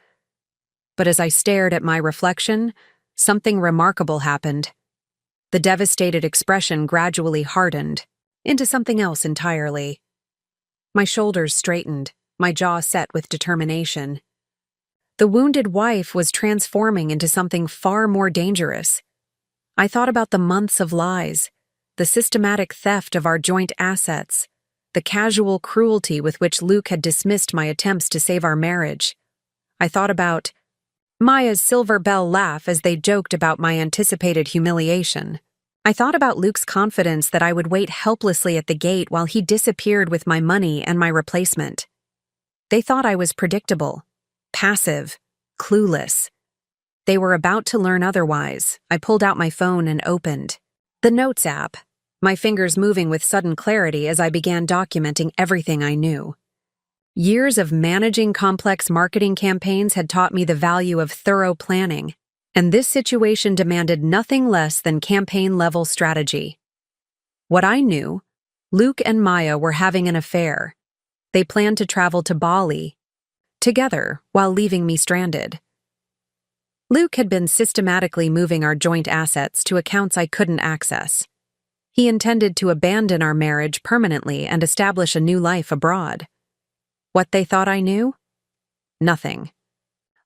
But as I stared at my reflection, something remarkable happened. The devastated expression gradually hardened into something else entirely. My shoulders straightened, my jaw set with determination. The wounded wife was transforming into something far more dangerous. I thought about the months of lies, the systematic theft of our joint assets, the casual cruelty with which Luke had dismissed my attempts to save our marriage. I thought about Maya's silver bell laugh as they joked about my anticipated humiliation. I thought about Luke's confidence that I would wait helplessly at the gate while he disappeared with my money and my replacement. They thought I was predictable, passive, clueless. They were about to learn otherwise. I pulled out my phone and opened the Notes app, my fingers moving with sudden clarity as I began documenting everything I knew. Years of managing complex marketing campaigns had taught me the value of thorough planning, and this situation demanded nothing less than campaign-level strategy. What I knew, Luke and Maya were having an affair. They planned to travel to Bali together while leaving me stranded. Luke had been systematically moving our joint assets to accounts I couldn't access. He intended to abandon our marriage permanently and establish a new life abroad. What they thought I knew? Nothing.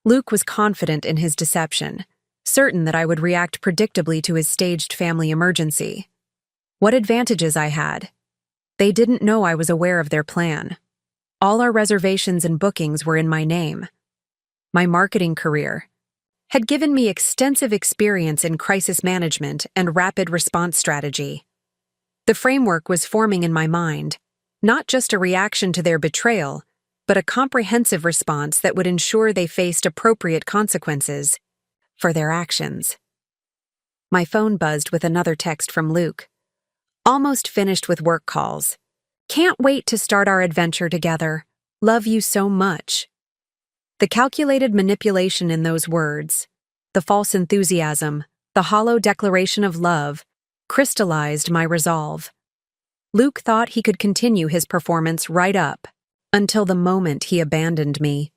Luke was confident in his deception, certain that I would react predictably to his staged family emergency. What advantages I had? They didn't know I was aware of their plan. All our reservations and bookings were in my name. My marketing career had given me extensive experience in crisis management and rapid response strategy. The framework was forming in my mind, not just a reaction to their betrayal, but a comprehensive response that would ensure they faced appropriate consequences for their actions. My phone buzzed with another text from Luke. Almost finished with work calls. Can't wait to start our adventure together. Love you so much. The calculated manipulation in those words, the false enthusiasm, the hollow declaration of love, crystallized my resolve. Luke thought he could continue his performance right up until the moment he abandoned me.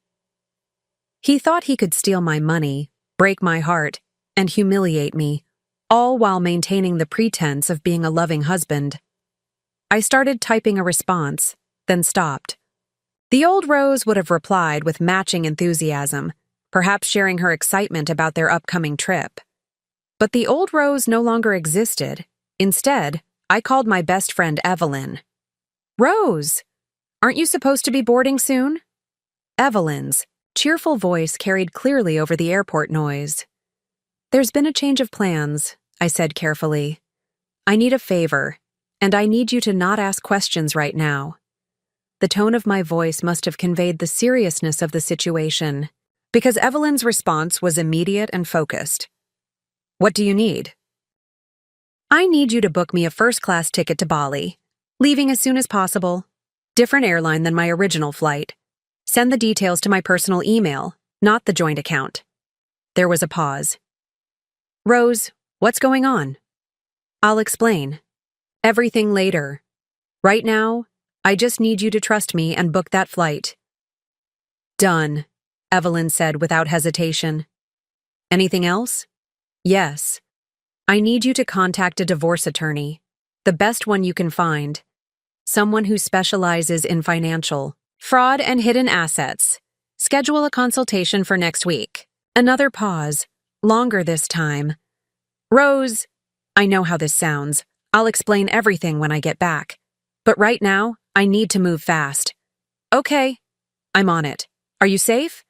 He thought he could steal my money, break my heart, and humiliate me, all while maintaining the pretense of being a loving husband. I started typing a response, then stopped. The old Rose would have replied with matching enthusiasm, perhaps sharing her excitement about their upcoming trip. But the old Rose no longer existed. Instead, I called my best friend Evelyn. Rose, aren't you supposed to be boarding soon? Evelyn's cheerful voice carried clearly over the airport noise. There's been a change of plans, I said carefully. I need a favor, and I need you to not ask questions right now. The tone of my voice must have conveyed the seriousness of the situation, because Evelyn's response was immediate and focused. What do you need? I need you to book me a first-class ticket to Bali, leaving as soon as possible. Different airline than my original flight. Send the details to my personal email, not the joint account. There was a pause. Rose, what's going on? I'll explain. Everything later. Right now, I just need you to trust me and book that flight. Done, Evelyn said without hesitation. Anything else? Yes. I need you to contact a divorce attorney, the best one you can find. Someone who specializes in financial fraud and hidden assets. Schedule a consultation for next week. Another pause, longer this time. Rose, I know how this sounds. I'll explain everything when I get back. But right now, I need to move fast. Okay, I'm on it. Are you safe?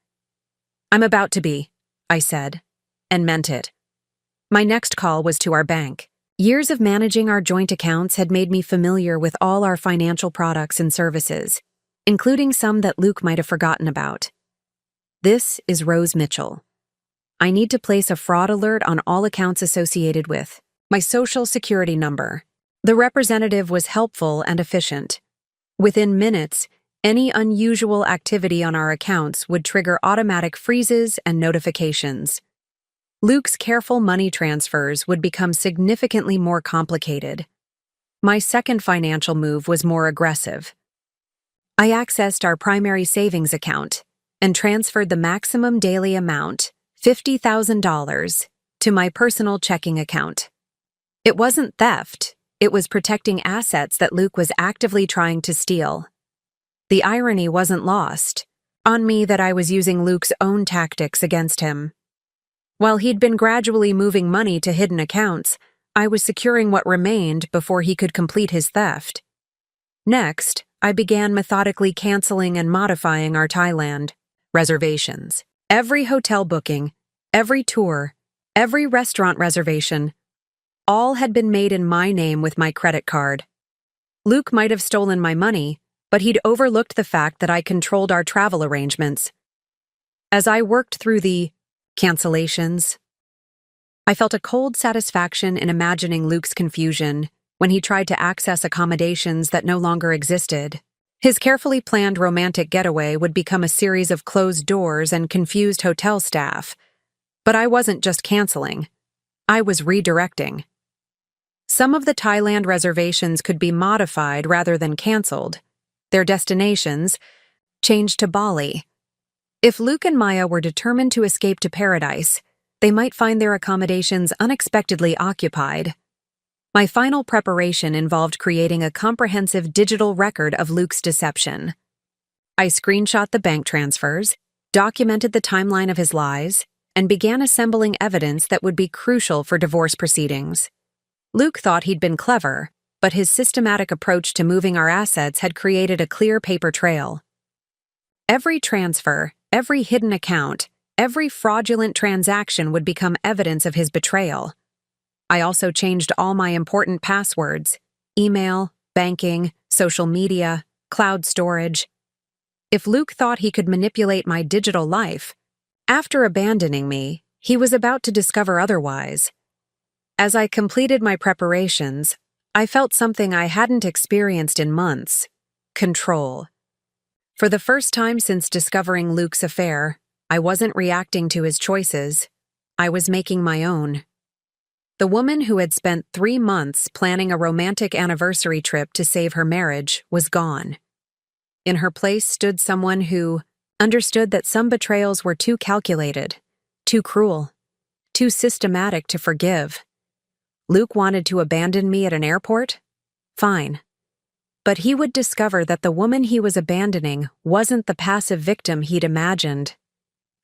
I'm about to be, I said, and meant it. My next call was to our bank. Years of managing our joint accounts had made me familiar with all our financial products and services, including some that Luke might have forgotten about. This is Rose Mitchell. I need to place a fraud alert on all accounts associated with my social security number. The representative was helpful and efficient. Within minutes, any unusual activity on our accounts would trigger automatic freezes and notifications. Luke's careful money transfers would become significantly more complicated. My second financial move was more aggressive. I accessed our primary savings account and transferred the maximum daily amount, $50,000, to my personal checking account. It wasn't theft, it was protecting assets that Luke was actively trying to steal. The irony wasn't lost on me that I was using Luke's own tactics against him. While he'd been gradually moving money to hidden accounts, I was securing what remained before he could complete his theft. Next, I began methodically canceling and modifying our Thailand reservations. Every hotel booking, every tour, every restaurant reservation, all had been made in my name with my credit card. Luke might have stolen my money, but he'd overlooked the fact that I controlled our travel arrangements. As I worked through the cancellations, I felt a cold satisfaction in imagining Luke's confusion when he tried to access accommodations that no longer existed. His carefully planned romantic getaway would become a series of closed doors and confused hotel staff. But I wasn't just canceling. I was redirecting. Some of the Thailand reservations could be modified rather than canceled. Their destinations changed to Bali. If Luke and Maya were determined to escape to paradise, they might find their accommodations unexpectedly occupied. My final preparation involved creating a comprehensive digital record of Luke's deception. I screenshot the bank transfers, documented the timeline of his lies, and began assembling evidence that would be crucial for divorce proceedings. Luke thought he'd been clever, but his systematic approach to moving our assets had created a clear paper trail. Every transfer, every hidden account, every fraudulent transaction would become evidence of his betrayal. I also changed all my important passwords: email, banking, social media, cloud storage. If Luke thought he could manipulate my digital life, after abandoning me, he was about to discover otherwise. As I completed my preparations, I felt something I hadn't experienced in months: control. For the first time since discovering Luke's affair, I wasn't reacting to his choices. I was making my own. The woman who had spent 3 months planning a romantic anniversary trip to save her marriage was gone. In her place stood someone who understood that some betrayals were too calculated, too cruel, too systematic to forgive. Luke wanted to abandon me at an airport? Fine. But he would discover that the woman he was abandoning wasn't the passive victim he'd imagined.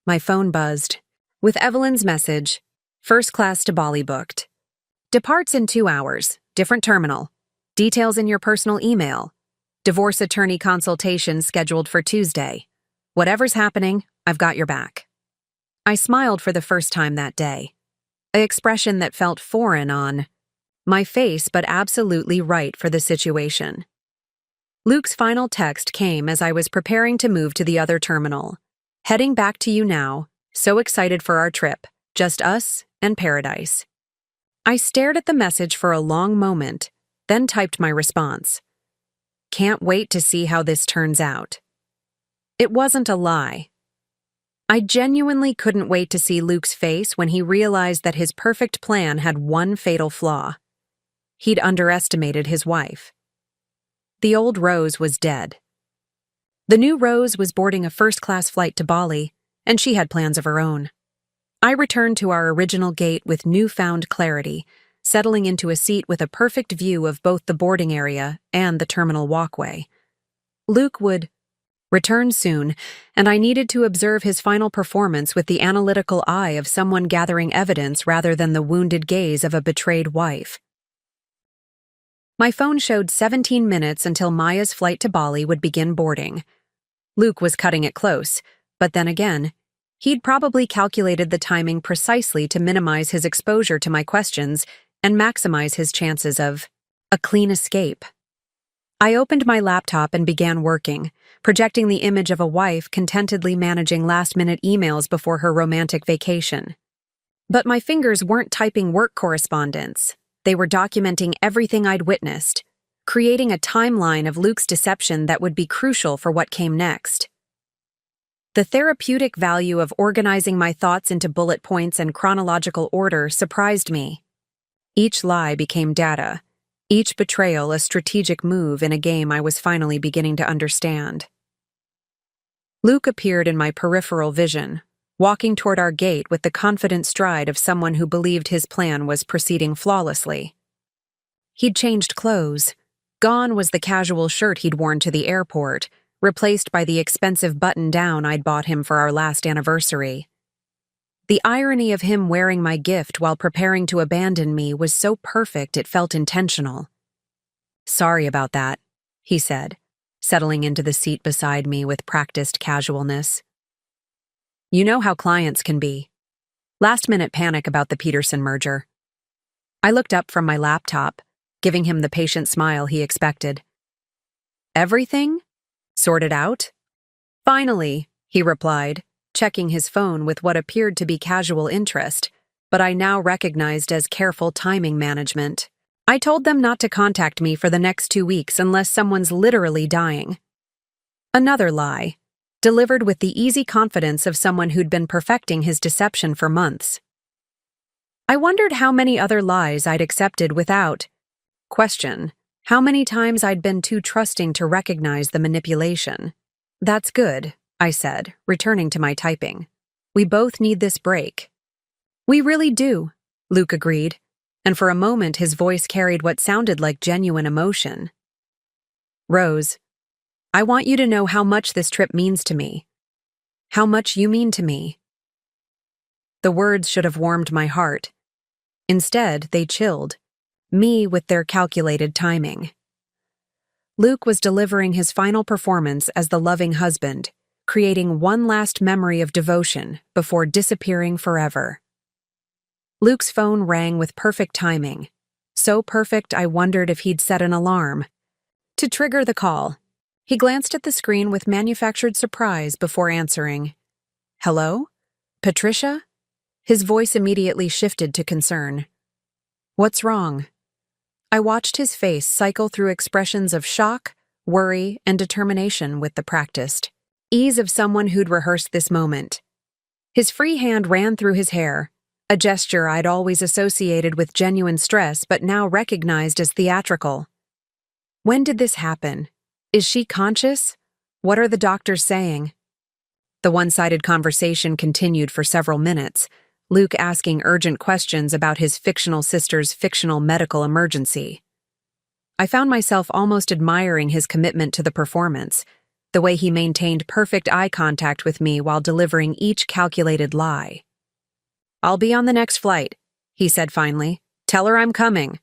My phone buzzed with Evelyn's message: first class to Bali booked. Departs in 2 hours, different terminal. Details in your personal email. Divorce attorney consultation scheduled for Tuesday. Whatever's happening, I've got your back. I smiled for the first time that day. An expression that felt foreign on my face, but absolutely right for the situation. Luke's final text came as I was preparing to move to the other terminal. Heading back to you now, so excited for our trip, just us and paradise. I stared at the message for a long moment, then typed my response. Can't wait to see how this turns out. It wasn't a lie. I genuinely couldn't wait to see Luke's face when he realized that his perfect plan had one fatal flaw. He'd underestimated his wife. The old Rose was dead. The new Rose was boarding a first-class flight to Bali, and she had plans of her own. I returned to our original gate with newfound clarity, settling into a seat with a perfect view of both the boarding area and the terminal walkway. Luke would Return soon, and I needed to observe his final performance with the analytical eye of someone gathering evidence rather than the wounded gaze of a betrayed wife. My phone showed 17 minutes until Maya's flight to Bali would begin boarding. Luke was cutting it close, but then again, he'd probably calculated the timing precisely to minimize his exposure to my questions and maximize his chances of a clean escape. I opened my laptop and began working, projecting the image of a wife contentedly managing last-minute emails before her romantic vacation. But my fingers weren't typing work correspondence. They were documenting everything I'd witnessed, creating a timeline of Luke's deception that would be crucial for what came next. The therapeutic value of organizing my thoughts into bullet points and chronological order surprised me. Each lie became data, each betrayal a strategic move in a game I was finally beginning to understand. Luke appeared in my peripheral vision, walking toward our gate with the confident stride of someone who believed his plan was proceeding flawlessly. He'd changed clothes. Gone was the casual shirt he'd worn to the airport, replaced by the expensive button-down I'd bought him for our last anniversary. The irony of him wearing my gift while preparing to abandon me was so perfect it felt intentional. "Sorry about that," he said, settling into the seat beside me with practiced casualness. "You know how clients can be. Last-minute panic about the Peterson merger." I looked up from my laptop, giving him the patient smile he expected. "Everything? Sorted out?" "Finally," he replied, checking his phone with what appeared to be casual interest, but I now recognized as careful timing management. "I told them not to contact me for the next 2 weeks unless someone's literally dying." Another lie, delivered with the easy confidence of someone who'd been perfecting his deception for months. I wondered how many other lies I'd accepted without question, how many times I'd been too trusting to recognize the manipulation. "That's good," I said, returning to my typing. "We both need this break." "We really do," Luke agreed, and for a moment his voice carried what sounded like genuine emotion. "Rose, I want you to know how much this trip means to me. How much you mean to me." The words should have warmed my heart. Instead, they chilled me with their calculated timing. Luke was delivering his final performance as the loving husband, creating one last memory of devotion before disappearing forever. Luke's phone rang with perfect timing, so perfect I wondered if he'd set an alarm to trigger the call. He glanced at the screen with manufactured surprise before answering. "Hello? Patricia?" His voice immediately shifted to concern. "What's wrong?" I watched his face cycle through expressions of shock, worry, and determination with the practiced ease of someone who'd rehearsed this moment. His free hand ran through his hair, a gesture I'd always associated with genuine stress but now recognized as theatrical. "When did this happen? Is she conscious? What are the doctors saying?" The one-sided conversation continued for several minutes, Luke asking urgent questions about his fictional sister's fictional medical emergency. I found myself almost admiring his commitment to the performance, the way he maintained perfect eye contact with me while delivering each calculated lie. "I'll be on the next flight," he said finally. "Tell her I'm coming."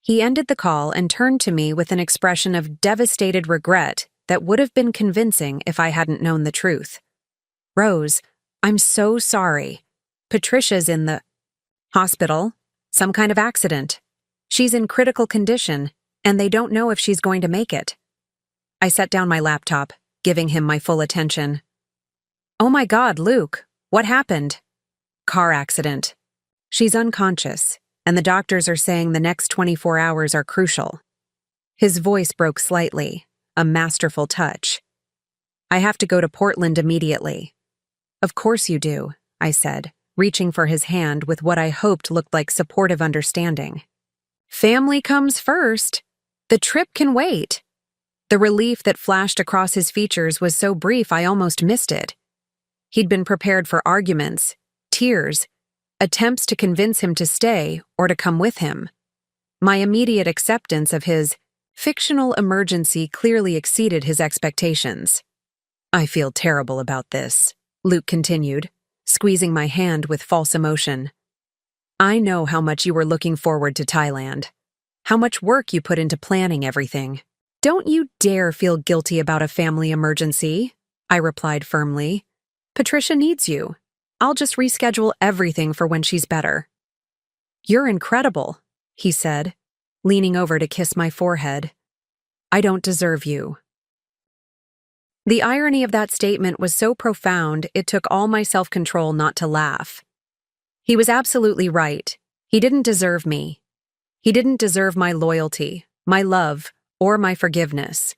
He ended the call and turned to me with an expression of devastated regret that would have been convincing if I hadn't known the truth. "Rose, I'm so sorry. Patricia's in the hospital. Some kind of accident. She's in critical condition, and they don't know if she's going to make it." I set down my laptop, giving him my full attention. "Oh my God, Luke, what happened?" "Car accident. She's unconscious, and the doctors are saying the next 24 hours are crucial." His voice broke slightly, a masterful touch. "I have to go to Portland immediately." "Of course you do," I said, reaching for his hand with what I hoped looked like supportive understanding. "Family comes first. The trip can wait." The relief that flashed across his features was so brief I almost missed it. He'd been prepared for arguments, tears, attempts to convince him to stay or to come with him. My immediate acceptance of his fictional emergency clearly exceeded his expectations. I feel terrible about this, Luke continued, squeezing my hand with false emotion. I know how much you were looking forward to Thailand, how much work you put into planning everything. Don't you dare feel guilty about a family emergency, I replied firmly. Patricia needs you. I'll just reschedule everything for when she's better. You're incredible, he said, leaning over to kiss my forehead. I don't deserve you. The irony of that statement was so profound it took all my self-control not to laugh. He was absolutely right. He didn't deserve me. He didn't deserve my loyalty, my love, or my forgiveness.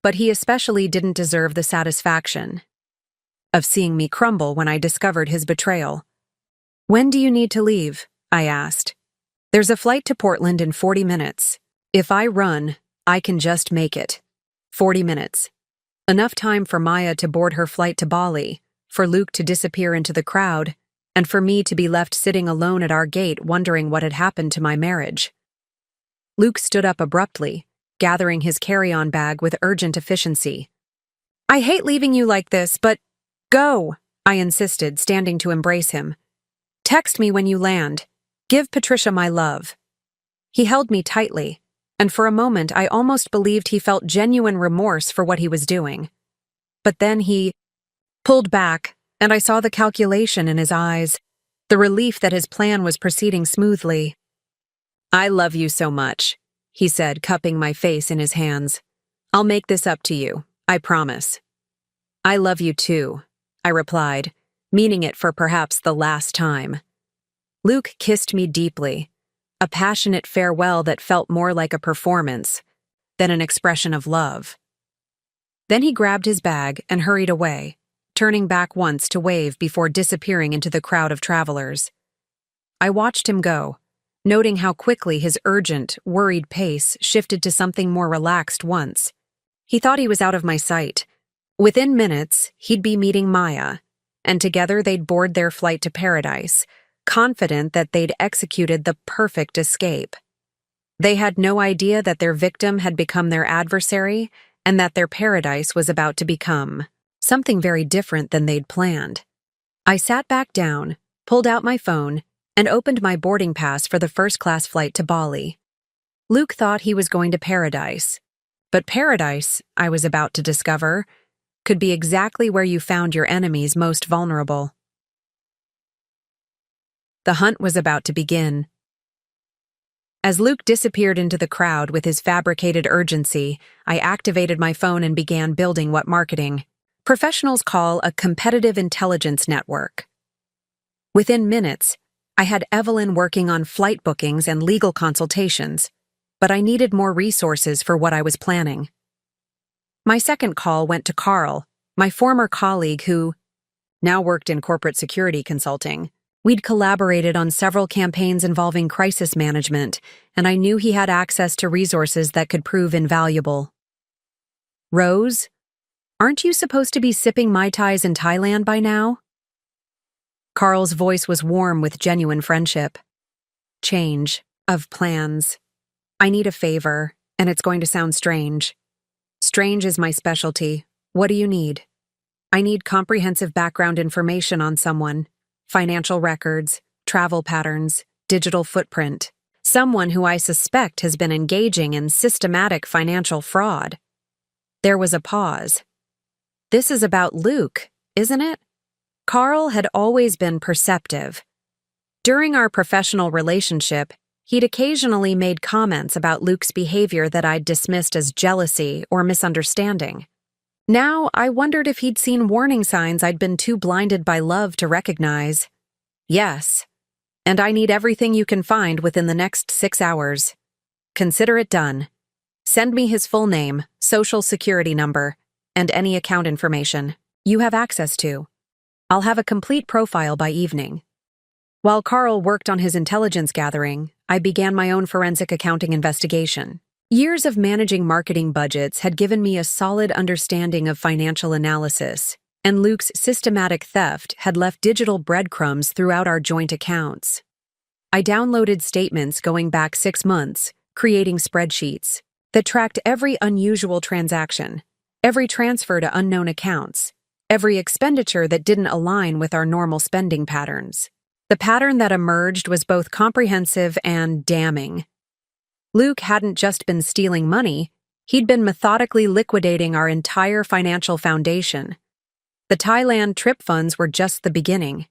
But he especially didn't deserve the satisfaction of seeing me crumble when I discovered his betrayal. When do you need to leave? I asked. There's a flight to Portland in 40 minutes. If I run, I can just make it. 40 minutes. Enough time for Maya to board her flight to Bali, for Luke to disappear into the crowd, and for me to be left sitting alone at our gate wondering what had happened to my marriage. Luke stood up abruptly, gathering his carry-on bag with urgent efficiency. I hate leaving you like this, but go, I insisted, standing to embrace him. Text me when you land. Give Patricia my love. He held me tightly, and for a moment I almost believed he felt genuine remorse for what he was doing. But then he pulled back, and I saw the calculation in his eyes, the relief that his plan was proceeding smoothly. I love you so much, he said, cupping my face in his hands. I'll make this up to you, I promise. I love you too, I replied, meaning it for perhaps the last time. Luke kissed me deeply, a passionate farewell that felt more like a performance than an expression of love. Then he grabbed his bag and hurried away, turning back once to wave before disappearing into the crowd of travelers. I watched him go, noting how quickly his urgent, worried pace shifted to something more relaxed once. He thought he was out of my sight. Within minutes, he'd be meeting Maya, and together they'd board their flight to paradise, confident that they'd executed the perfect escape. They had no idea that their victim had become their adversary and that their paradise was about to become something very different than they'd planned. I sat back down, pulled out my phone, and opened my boarding pass for the first-class flight to Bali. Luke thought he was going to paradise, but paradise, I was about to discover, could be exactly where you found your enemies most vulnerable. The hunt was about to begin. As Luke disappeared into the crowd with his fabricated urgency, I activated my phone and began building what marketing professionals call a competitive intelligence network. Within minutes, I had Evelyn working on flight bookings and legal consultations, but I needed more resources for what I was planning. My second call went to Carl, my former colleague who now worked in corporate security consulting. We'd collaborated on several campaigns involving crisis management, and I knew he had access to resources that could prove invaluable. Rose, aren't you supposed to be sipping Mai Tais in Thailand by now? Carl's voice was warm with genuine friendship. Change of plans. I need a favor, and it's going to sound strange. Strange is my specialty. What do you need? I need comprehensive background information on someone. Financial records, travel patterns, digital footprint. Someone who I suspect has been engaging in systematic financial fraud. There was a pause. This is about Luke, isn't it? Carl had always been perceptive. During our professional relationship, he'd occasionally made comments about Luke's behavior that I'd dismissed as jealousy or misunderstanding. Now, I wondered if he'd seen warning signs I'd been too blinded by love to recognize. Yes, and I need everything you can find within the next 6 hours. Consider it done. Send me his full name, social security number, and any account information you have access to. I'll have a complete profile by evening. While Carl worked on his intelligence gathering, I began my own forensic accounting investigation. Years of managing marketing budgets had given me a solid understanding of financial analysis, and Luke's systematic theft had left digital breadcrumbs throughout our joint accounts. I downloaded statements going back 6 months, creating spreadsheets that tracked every unusual transaction, every transfer to unknown accounts, every expenditure that didn't align with our normal spending patterns. The pattern that emerged was both comprehensive and damning. Luke hadn't just been stealing money, he'd been methodically liquidating our entire financial foundation. The Thailand trip funds were just the beginning.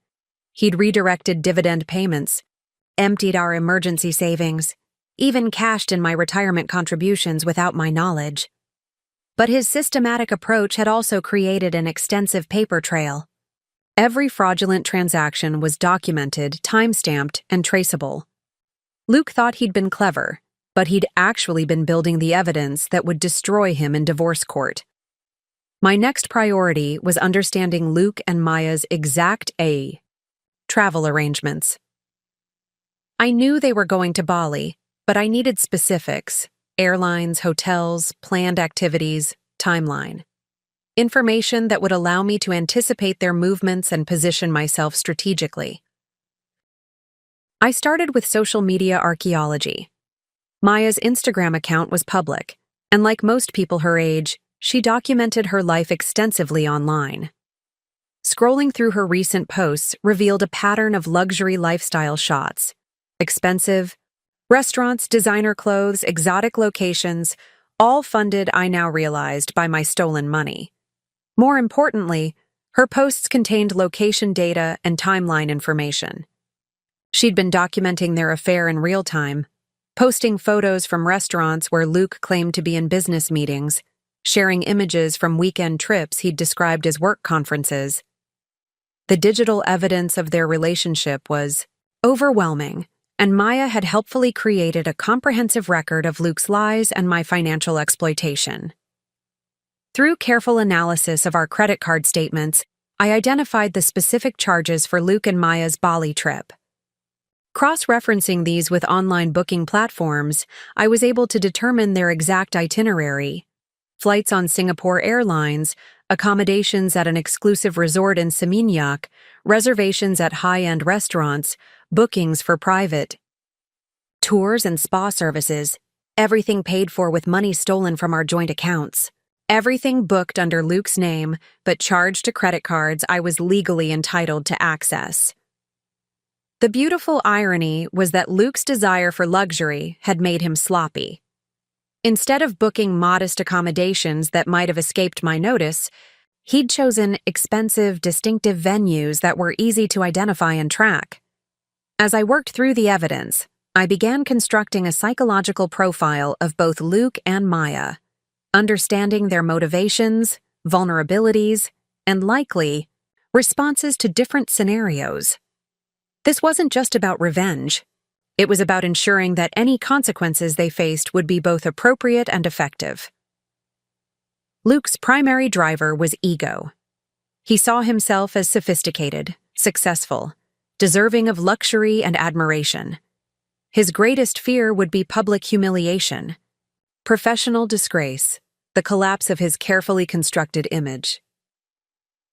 He'd redirected dividend payments, emptied our emergency savings, even cashed in my retirement contributions without my knowledge. But his systematic approach had also created an extensive paper trail. Every fraudulent transaction was documented, time-stamped, and traceable. Luke thought he'd been clever, but he'd actually been building the evidence that would destroy him in divorce court. My next priority was understanding Luke and Maya's exact travel arrangements. I knew they were going to Bali, but I needed specifics: airlines, hotels, planned activities, timeline. Information that would allow me to anticipate their movements and position myself strategically. I started with social media archaeology. Maya's Instagram account was public, and like most people her age, she documented her life extensively online. Scrolling through her recent posts revealed a pattern of luxury lifestyle shots: expensive restaurants, designer clothes, exotic locations, all funded, I now realized, by my stolen money. More importantly, her posts contained location data and timeline information. She'd been documenting their affair in real time, posting photos from restaurants where Luke claimed to be in business meetings, sharing images from weekend trips he'd described as work conferences. The digital evidence of their relationship was overwhelming, and Maya had helpfully created a comprehensive record of Luke's lies and my financial exploitation. Through careful analysis of our credit card statements, I identified the specific charges for Luke and Maya's Bali trip. Cross-referencing these with online booking platforms, I was able to determine their exact itinerary: flights on Singapore Airlines, accommodations at an exclusive resort in Seminyak, reservations at high-end restaurants, bookings for private tours and spa services, everything paid for with money stolen from our joint accounts. Everything booked under Luke's name, but charged to credit cards I was legally entitled to access. The beautiful irony was that Luke's desire for luxury had made him sloppy. Instead of booking modest accommodations that might have escaped my notice, he'd chosen expensive, distinctive venues that were easy to identify and track. As I worked through the evidence, I began constructing a psychological profile of both Luke and Maya, understanding their motivations, vulnerabilities, and likely responses to different scenarios. This wasn't just about revenge. It was about ensuring that any consequences they faced would be both appropriate and effective. Luke's primary driver was ego. He saw himself as sophisticated, successful, deserving of luxury and admiration. His greatest fear would be public humiliation, professional disgrace, the collapse of his carefully constructed image.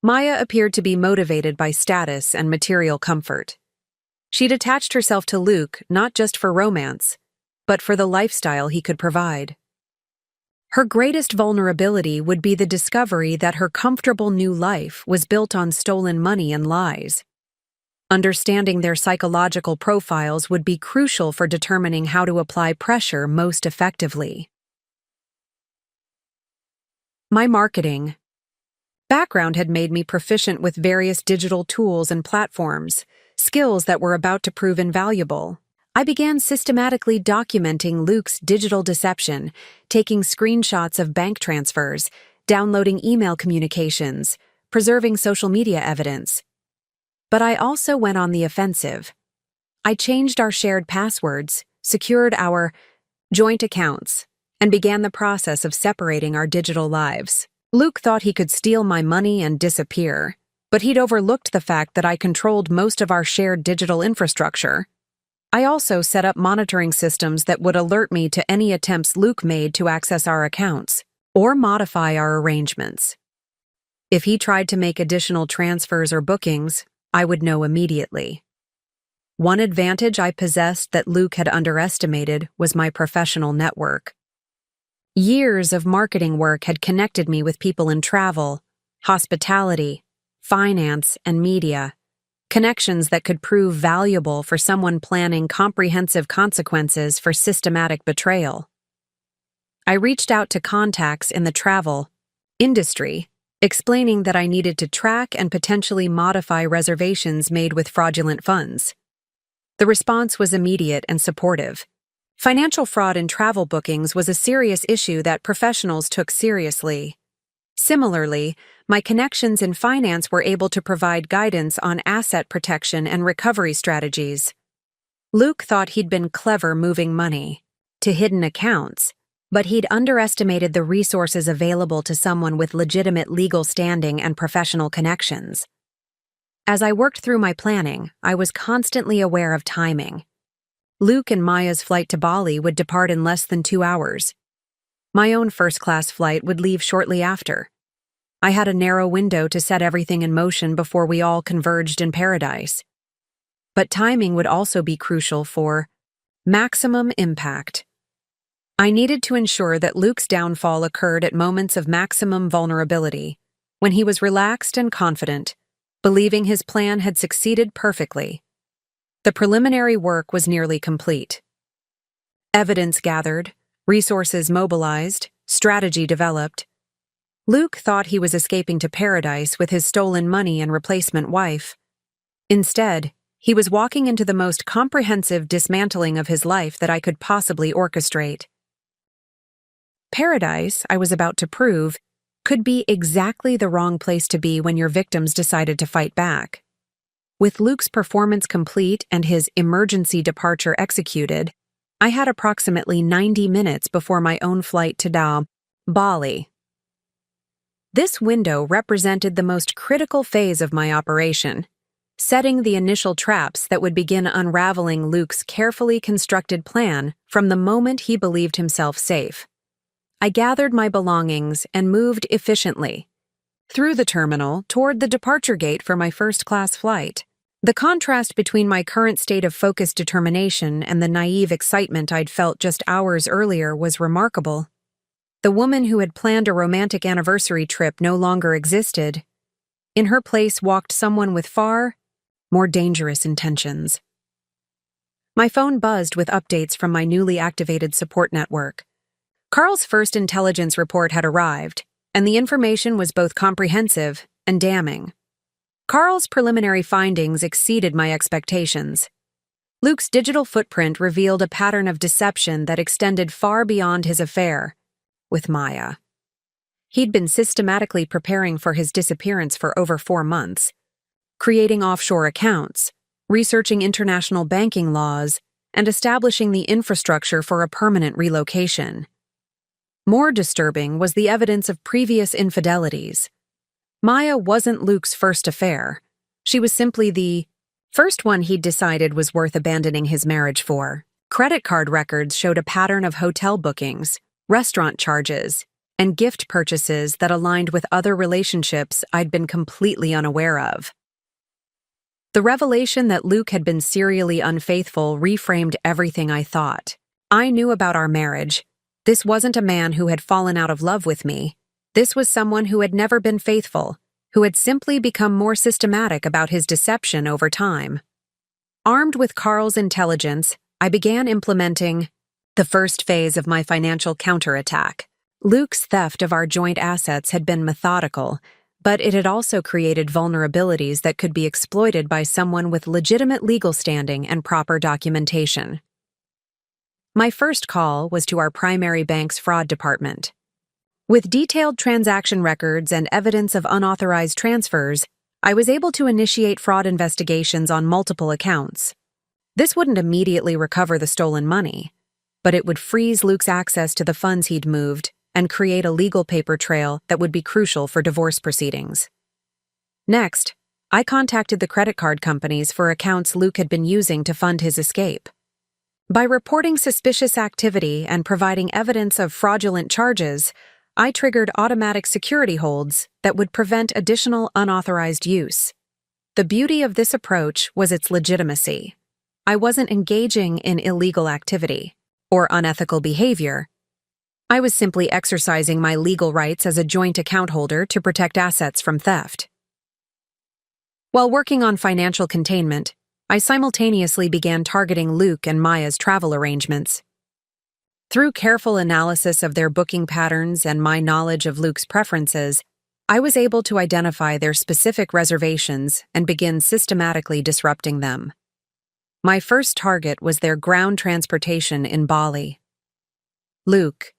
Maya appeared to be motivated by status and material comfort. She'd attached herself to Luke not just for romance, but for the lifestyle he could provide. Her greatest vulnerability would be the discovery that her comfortable new life was built on stolen money and lies. Understanding their psychological profiles would be crucial for determining how to apply pressure most effectively. My marketing background had made me proficient with various digital tools and platforms, skills that were about to prove invaluable. I began systematically documenting Luke's digital deception, taking screenshots of bank transfers, downloading email communications, preserving social media evidence. But I also went on the offensive. I changed our shared passwords, secured our joint accounts, and began the process of separating our digital lives. Luke thought he could steal my money and disappear, but he'd overlooked the fact that I controlled most of our shared digital infrastructure. I also set up monitoring systems that would alert me to any attempts Luke made to access our accounts or modify our arrangements. If he tried to make additional transfers or bookings, I would know immediately. One advantage I possessed that Luke had underestimated was my professional network. Years of marketing work had connected me with people in travel, hospitality, finance, and media, connections that could prove valuable for someone planning comprehensive consequences for systematic betrayal. I reached out to contacts in the travel industry, explaining that I needed to track and potentially modify reservations made with fraudulent funds. The response was immediate and supportive. Financial fraud in travel bookings was a serious issue that professionals took seriously. Similarly, my connections in finance were able to provide guidance on asset protection and recovery strategies. Luke thought he'd been clever moving money to hidden accounts, but he'd underestimated the resources available to someone with legitimate legal standing and professional connections. As I worked through my planning, I was constantly aware of timing. Luke and Maya's flight to Bali would depart in less than 2 hours. My own first-class flight would leave shortly after. I had a narrow window to set everything in motion before we all converged in paradise. But timing would also be crucial for maximum impact. I needed to ensure that Luke's downfall occurred at moments of maximum vulnerability, when he was relaxed and confident, believing his plan had succeeded perfectly. The preliminary work was nearly complete. Evidence gathered, resources mobilized, strategy developed. Luke thought he was escaping to paradise with his stolen money and replacement wife. Instead, he was walking into the most comprehensive dismantling of his life that I could possibly orchestrate. Paradise, I was about to prove, could be exactly the wrong place to be when your victims decided to fight back. With Luke's performance complete and his emergency departure executed, I had approximately 90 minutes before my own flight to Bali. This window represented the most critical phase of my operation, setting the initial traps that would begin unraveling Luke's carefully constructed plan from the moment he believed himself safe. I gathered my belongings and moved efficiently through the terminal toward the departure gate for my first-class flight. The contrast between my current state of focused determination and the naive excitement I'd felt just hours earlier was remarkable. The woman who had planned a romantic anniversary trip no longer existed. In her place walked someone with far more dangerous intentions. My phone buzzed with updates from my newly activated support network. Carl's first intelligence report had arrived, and the information was both comprehensive and damning. Carl's preliminary findings exceeded my expectations. Luke's digital footprint revealed a pattern of deception that extended far beyond his affair with Maya. He'd been systematically preparing for his disappearance for over 4 months, creating offshore accounts, researching international banking laws, and establishing the infrastructure for a permanent relocation. More disturbing was the evidence of previous infidelities. Maya wasn't Luke's first affair. She was simply the first one he'd decided was worth abandoning his marriage for. Credit card records showed a pattern of hotel bookings, restaurant charges, and gift purchases that aligned with other relationships I'd been completely unaware of. The revelation that Luke had been serially unfaithful reframed everything I thought. I knew about our marriage. This wasn't a man who had fallen out of love with me. This was someone who had never been faithful, who had simply become more systematic about his deception over time. Armed with Carl's intelligence, I began implementing the first phase of my financial counterattack. Luke's theft of our joint assets had been methodical, but it had also created vulnerabilities that could be exploited by someone with legitimate legal standing and proper documentation. My first call was to our primary bank's fraud department. With detailed transaction records and evidence of unauthorized transfers, I was able to initiate fraud investigations on multiple accounts. This wouldn't immediately recover the stolen money, but it would freeze Luke's access to the funds he'd moved and create a legal paper trail that would be crucial for divorce proceedings. Next, I contacted the credit card companies for accounts Luke had been using to fund his escape. By reporting suspicious activity and providing evidence of fraudulent charges, I triggered automatic security holds that would prevent additional unauthorized use. The beauty of this approach was its legitimacy. I wasn't engaging in illegal activity or unethical behavior. I was simply exercising my legal rights as a joint account holder to protect assets from theft. While working on financial containment, I simultaneously began targeting Luke and Maya's travel arrangements. Through careful analysis of their booking patterns and my knowledge of Luke's preferences, I was able to identify their specific reservations and begin systematically disrupting them. My first target was their ground transportation in Bali. Luke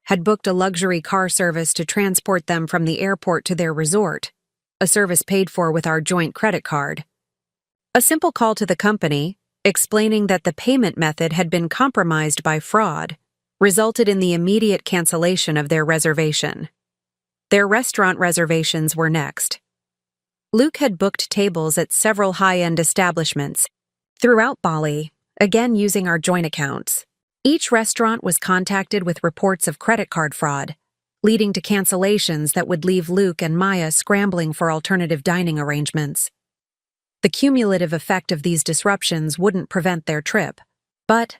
had booked a luxury car service to transport them from the airport to their resort, a service paid for with our joint credit card. A simple call to the company, explaining that the payment method had been compromised by fraud, resulted in the immediate cancellation of their reservation. Their restaurant reservations were next. Luke had booked tables at several high-end establishments throughout Bali, again using our joint accounts. Each restaurant was contacted with reports of credit card fraud, leading to cancellations that would leave Luke and Maya scrambling for alternative dining arrangements. The cumulative effect of these disruptions wouldn't prevent their trip, but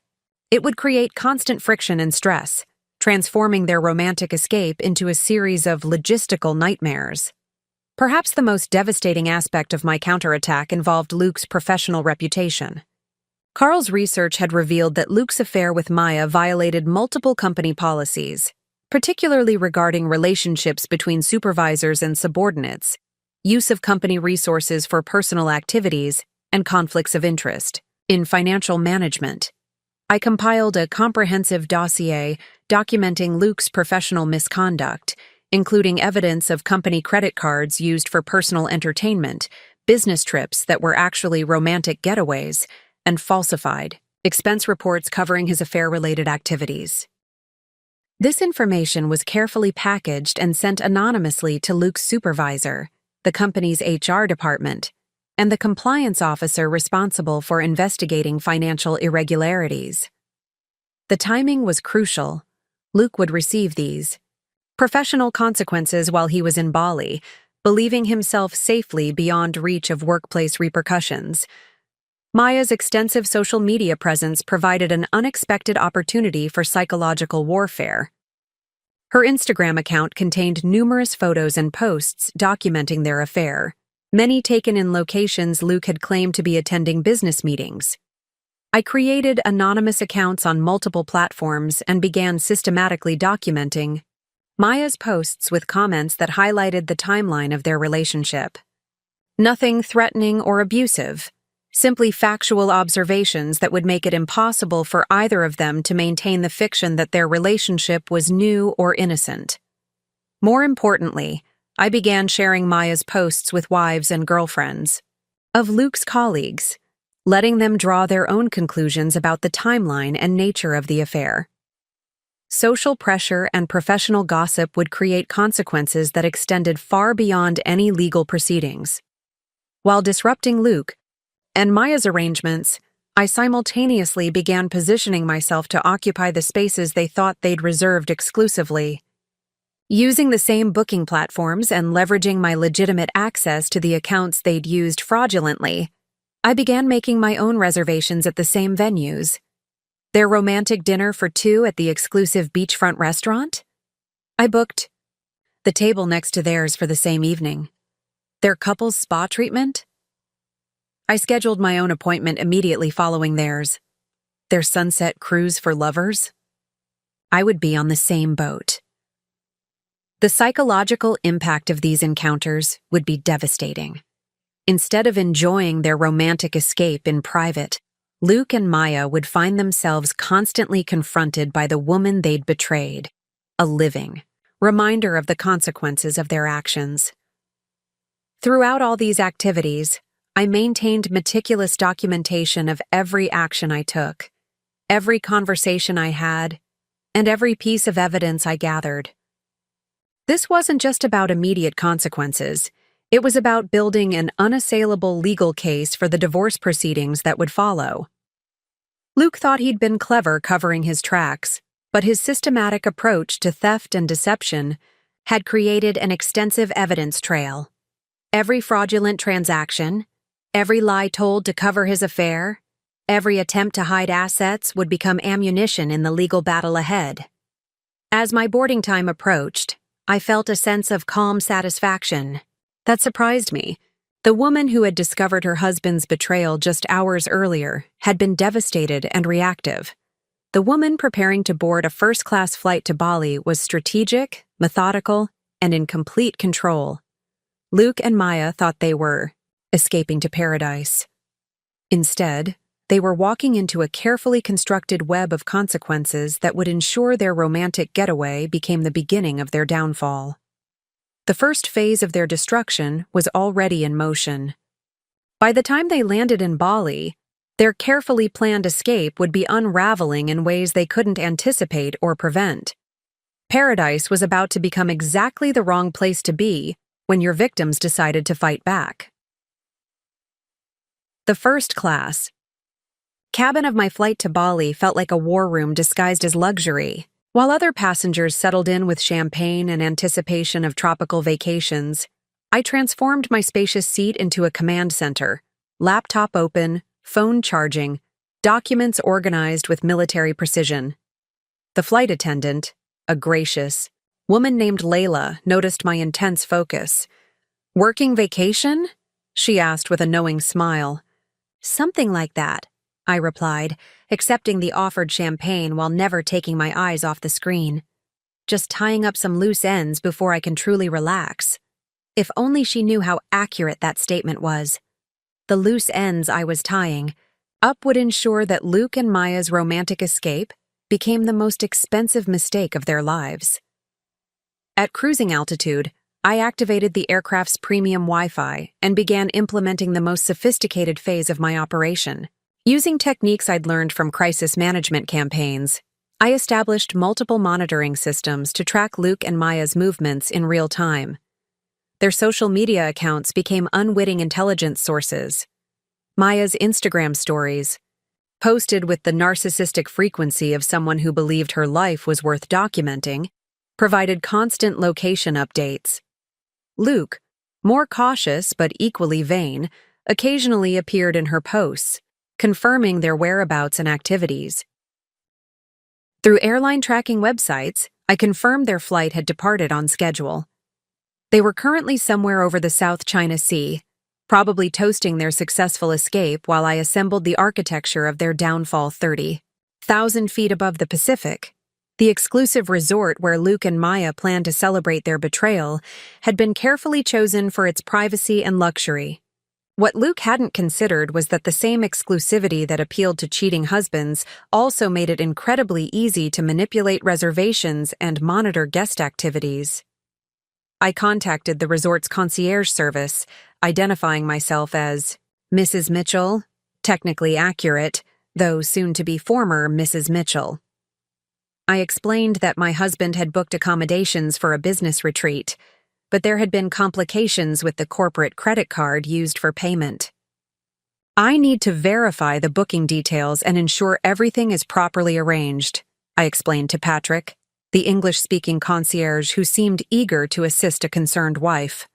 it would create constant friction and stress, transforming their romantic escape into a series of logistical nightmares. Perhaps the most devastating aspect of my counterattack involved Luke's professional reputation. Carl's research had revealed that Luke's affair with Maya violated multiple company policies, particularly regarding relationships between supervisors and subordinates, use of company resources for personal activities, and conflicts of interest. In financial management, I compiled a comprehensive dossier documenting Luke's professional misconduct, including evidence of company credit cards used for personal entertainment, business trips that were actually romantic getaways, and falsified expense reports covering his affair-related activities. This information was carefully packaged and sent anonymously to Luke's supervisor, the company's HR department, and the compliance officer responsible for investigating financial irregularities. The timing was crucial. Luke would receive these professional consequences while he was in Bali, believing himself safely beyond reach of workplace repercussions. Maya's extensive social media presence provided an unexpected opportunity for psychological warfare. Her Instagram account contained numerous photos and posts documenting their affair, many taken in locations Luke had claimed to be attending business meetings. I created anonymous accounts on multiple platforms and began systematically documenting Maya's posts with comments that highlighted the timeline of their relationship. Nothing threatening or abusive, simply factual observations that would make it impossible for either of them to maintain the fiction that their relationship was new or innocent. More importantly, I began sharing Maya's posts with wives and girlfriends of Luke's colleagues, letting them draw their own conclusions about the timeline and nature of the affair. Social pressure and professional gossip would create consequences that extended far beyond any legal proceedings. While disrupting Luke and Maya's arrangements, I simultaneously began positioning myself to occupy the spaces they thought they'd reserved exclusively. Using the same booking platforms and leveraging my legitimate access to the accounts they'd used fraudulently, I began making my own reservations at the same venues. Their romantic dinner for two at the exclusive beachfront restaurant? I booked the table next to theirs for the same evening. Their couple's spa treatment? I scheduled my own appointment immediately following theirs. Their sunset cruise for lovers? I would be on the same boat. The psychological impact of these encounters would be devastating. Instead of enjoying their romantic escape in private, Luke and Maya would find themselves constantly confronted by the woman they'd betrayed, a living reminder of the consequences of their actions. Throughout all these activities, I maintained meticulous documentation of every action I took, every conversation I had, and every piece of evidence I gathered. This wasn't just about immediate consequences. It was about building an unassailable legal case for the divorce proceedings that would follow. Luke thought he'd been clever covering his tracks, but his systematic approach to theft and deception had created an extensive evidence trail. Every fraudulent transaction, every lie told to cover his affair, every attempt to hide assets would become ammunition in the legal battle ahead. As my boarding time approached, I felt a sense of calm satisfaction. That surprised me. The woman who had discovered her husband's betrayal just hours earlier had been devastated and reactive. The woman preparing to board a first-class flight to Bali was strategic, methodical, and in complete control. Luke and Maya thought they were escaping to paradise. Instead, they were walking into a carefully constructed web of consequences that would ensure their romantic getaway became the beginning of their downfall. The first phase of their destruction was already in motion. By the time they landed in Bali, their carefully planned escape would be unraveling in ways they couldn't anticipate or prevent. Paradise was about to become exactly the wrong place to be when your victims decided to fight back. The first class cabin of my flight to Bali felt like a war room disguised as luxury. While other passengers settled in with champagne and anticipation of tropical vacations, I transformed my spacious seat into a command center, laptop open, phone charging, documents organized with military precision. The flight attendant, a gracious woman named Layla, noticed my intense focus. "Working vacation?" she asked with a knowing smile. "Something like that," I replied, accepting the offered champagne while never taking my eyes off the screen. "Just tying up some loose ends before I can truly relax." If only she knew how accurate that statement was. The loose ends I was tying up would ensure that Luke and Maya's romantic escape became the most expensive mistake of their lives. At cruising altitude, I activated the aircraft's premium Wi-Fi and began implementing the most sophisticated phase of my operation. Using techniques I'd learned from crisis management campaigns, I established multiple monitoring systems to track Luke and Maya's movements in real time. Their social media accounts became unwitting intelligence sources. Maya's Instagram stories, posted with the narcissistic frequency of someone who believed her life was worth documenting, provided constant location updates. Luke, more cautious but equally vain, occasionally appeared in her posts, confirming their whereabouts and activities. Through airline tracking websites, I confirmed their flight had departed on schedule. They were currently somewhere over the South China Sea, probably toasting their successful escape while I assembled the architecture of their downfall 30,000 feet above the Pacific. The exclusive resort where Luke and Maya planned to celebrate their betrayal had been carefully chosen for its privacy and luxury. What Luke hadn't considered was that the same exclusivity that appealed to cheating husbands also made it incredibly easy to manipulate reservations and monitor guest activities. I contacted the resort's concierge service, identifying myself as Mrs. Mitchell, technically accurate, though soon-to-be former Mrs. Mitchell. I explained that my husband had booked accommodations for a business retreat, but there had been complications with the corporate credit card used for payment. "I need to verify the booking details and ensure everything is properly arranged," I explained to Patrick, the English-speaking concierge who seemed eager to assist a concerned wife.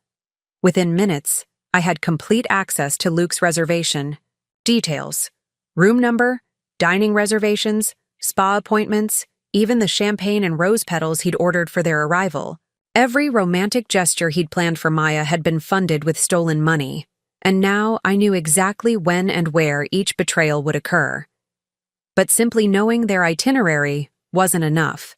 Within minutes, I had complete access to Luke's reservation, details, room number, dining reservations, spa appointments, even the champagne and rose petals he'd ordered for their arrival. Every romantic gesture he'd planned for Maya had been funded with stolen money, and now I knew exactly when and where each betrayal would occur. But simply knowing their itinerary wasn't enough.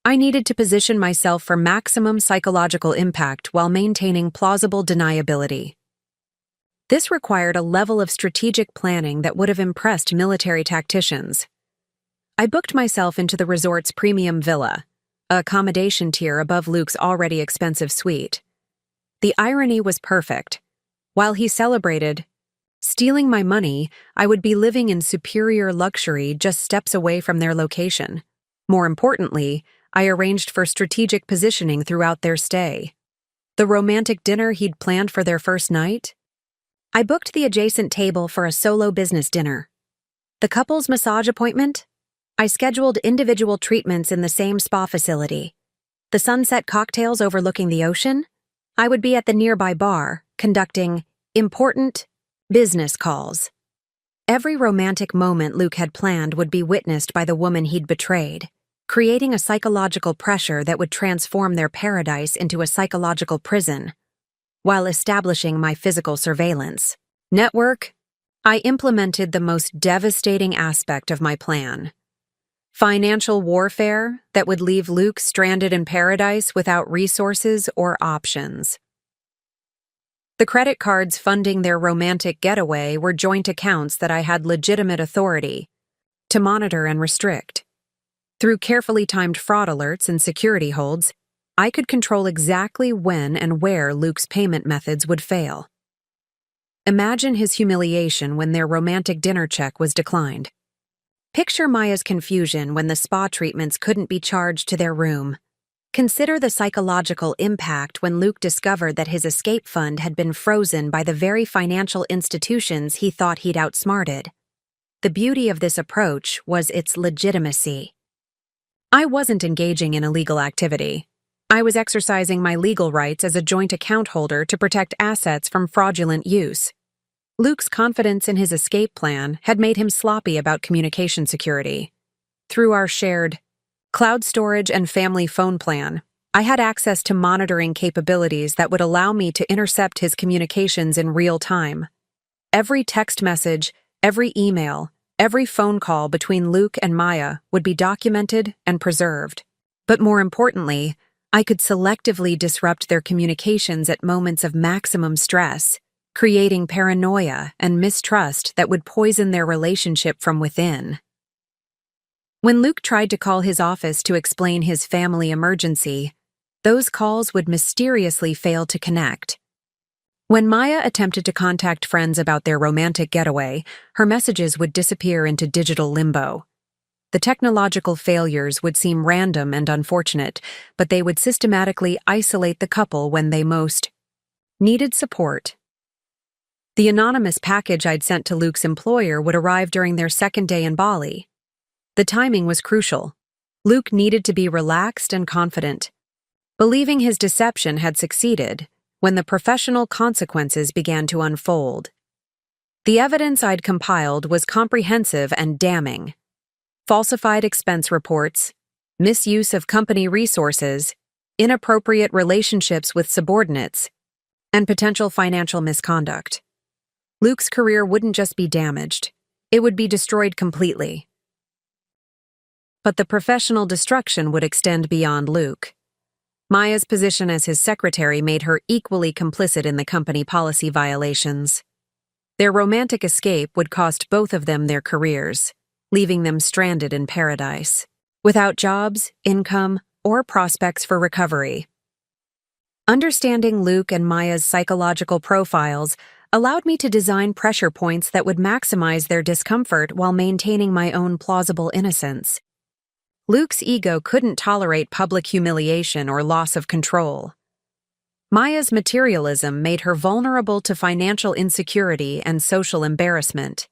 I needed to position myself for maximum psychological impact while maintaining plausible deniability. This required a level of strategic planning that would have impressed military tacticians. I booked myself into the resort's premium villa, a accommodation tier above Luke's already expensive suite. The irony was perfect. While he celebrated stealing my money, I would be living in superior luxury just steps away from their location. More importantly, I arranged for strategic positioning throughout their stay. The romantic dinner he'd planned for their first night? I booked the adjacent table for a solo business dinner. The couple's massage appointment? I scheduled individual treatments in the same spa facility. The sunset cocktails overlooking the ocean? I would be at the nearby bar, conducting important business calls. Every romantic moment Luke had planned would be witnessed by the woman he'd betrayed, creating a psychological pressure that would transform their paradise into a psychological prison, while establishing my physical surveillance. Network, I implemented the most devastating aspect of my plan. Financial warfare that would leave Luke stranded in paradise without resources or options. The credit cards funding their romantic getaway were joint accounts that I had legitimate authority to monitor and restrict. Through carefully timed fraud alerts and security holds, I could control exactly when and where Luke's payment methods would fail. Imagine his humiliation when their romantic dinner check was declined. Picture Maya's confusion when the spa treatments couldn't be charged to their room. Consider the psychological impact when Luke discovered that his escape fund had been frozen by the very financial institutions he thought he'd outsmarted. The beauty of this approach was its legitimacy. I wasn't engaging in illegal activity. I was exercising my legal rights as a joint account holder to protect assets from fraudulent use. Luke's confidence in his escape plan had made him sloppy about communication security. Through our shared cloud storage and family phone plan, I had access to monitoring capabilities that would allow me to intercept his communications in real time. Every text message, every email, every phone call between Luke and Maya would be documented and preserved. But more importantly, I could selectively disrupt their communications at moments of maximum stress, creating paranoia and mistrust that would poison their relationship from within. When Luke tried to call his office to explain his family emergency, those calls would mysteriously fail to connect. When Maya attempted to contact friends about their romantic getaway, her messages would disappear into digital limbo. The technological failures would seem random and unfortunate, but they would systematically isolate the couple when they most needed support. The anonymous package I'd sent to Luke's employer would arrive during their second day in Bali. The timing was crucial. Luke needed to be relaxed and confident, believing his deception had succeeded when the professional consequences began to unfold. The evidence I'd compiled was comprehensive and damning. Falsified expense reports, misuse of company resources, inappropriate relationships with subordinates, and potential financial misconduct. Luke's career wouldn't just be damaged, it would be destroyed completely. But the professional destruction would extend beyond Luke. Maya's position as his secretary made her equally complicit in the company policy violations. Their romantic escape would cost both of them their careers, leaving them stranded in paradise, without jobs, income, or prospects for recovery. Understanding Luke and Maya's psychological profiles allowed me to design pressure points that would maximize their discomfort while maintaining my own plausible innocence. Luke's ego couldn't tolerate public humiliation or loss of control. Maya's materialism made her vulnerable to financial insecurity and social embarrassment.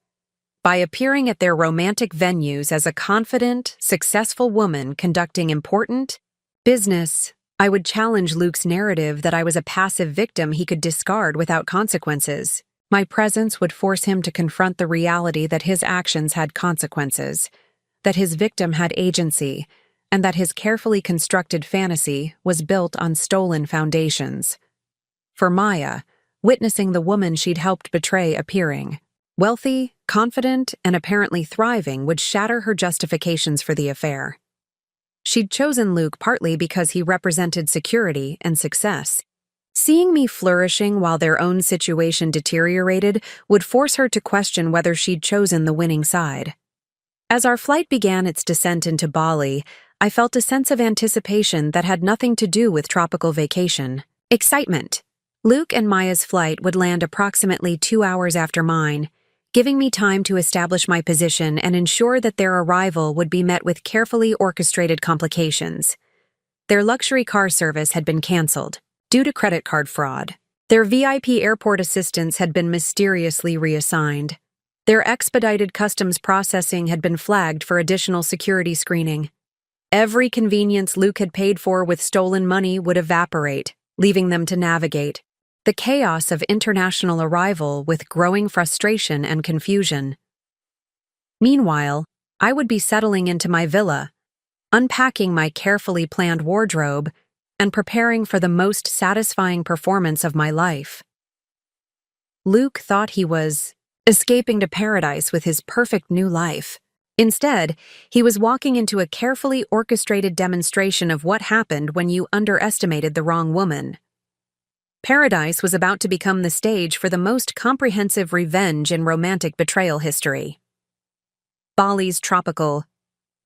By appearing at their romantic venues as a confident, successful woman conducting important business, I would challenge Luke's narrative that I was a passive victim he could discard without consequences. My presence would force him to confront the reality that his actions had consequences, that his victim had agency, and that his carefully constructed fantasy was built on stolen foundations. For Maya, witnessing the woman she'd helped betray appearing, wealthy, confident, and apparently thriving, would shatter her justifications for the affair. She'd chosen Luke partly because he represented security and success. Seeing me flourishing while their own situation deteriorated would force her to question whether she'd chosen the winning side. As our flight began its descent into Bali, I felt a sense of anticipation that had nothing to do with tropical vacation. Excitement. Luke and Maya's flight would land approximately 2 hours after mine, giving me time to establish my position and ensure that their arrival would be met with carefully orchestrated complications. Their luxury car service had been canceled due to credit card fraud. Their VIP airport assistants had been mysteriously reassigned. Their expedited customs processing had been flagged for additional security screening. Every convenience Luke had paid for with stolen money would evaporate, leaving them to navigate the chaos of international arrival with growing frustration and confusion. Meanwhile, I would be settling into my villa, unpacking my carefully planned wardrobe, and preparing for the most satisfying performance of my life. Luke thought he was escaping to paradise with his perfect new life. Instead, he was walking into a carefully orchestrated demonstration of what happened when you underestimated the wrong woman. Paradise was about to become the stage for the most comprehensive revenge in romantic betrayal history. Bali's tropical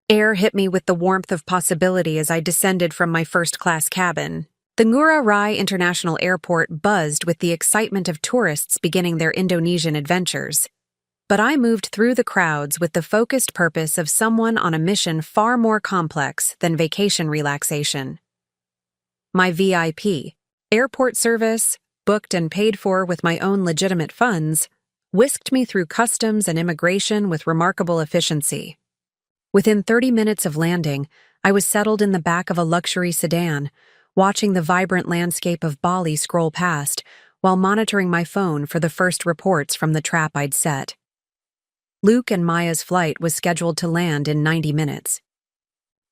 air hit me with the warmth of possibility as I descended from my first-class cabin. The Ngurah Rai International Airport buzzed with the excitement of tourists beginning their Indonesian adventures. But I moved through the crowds with the focused purpose of someone on a mission far more complex than vacation relaxation. My VIP, airport service, booked and paid for with my own legitimate funds, whisked me through customs and immigration with remarkable efficiency. Within 30 minutes of landing, I was settled in the back of a luxury sedan, watching the vibrant landscape of Bali scroll past while monitoring my phone for the first reports from the trap I'd set. Luke and Maya's flight was scheduled to land in 90 minutes.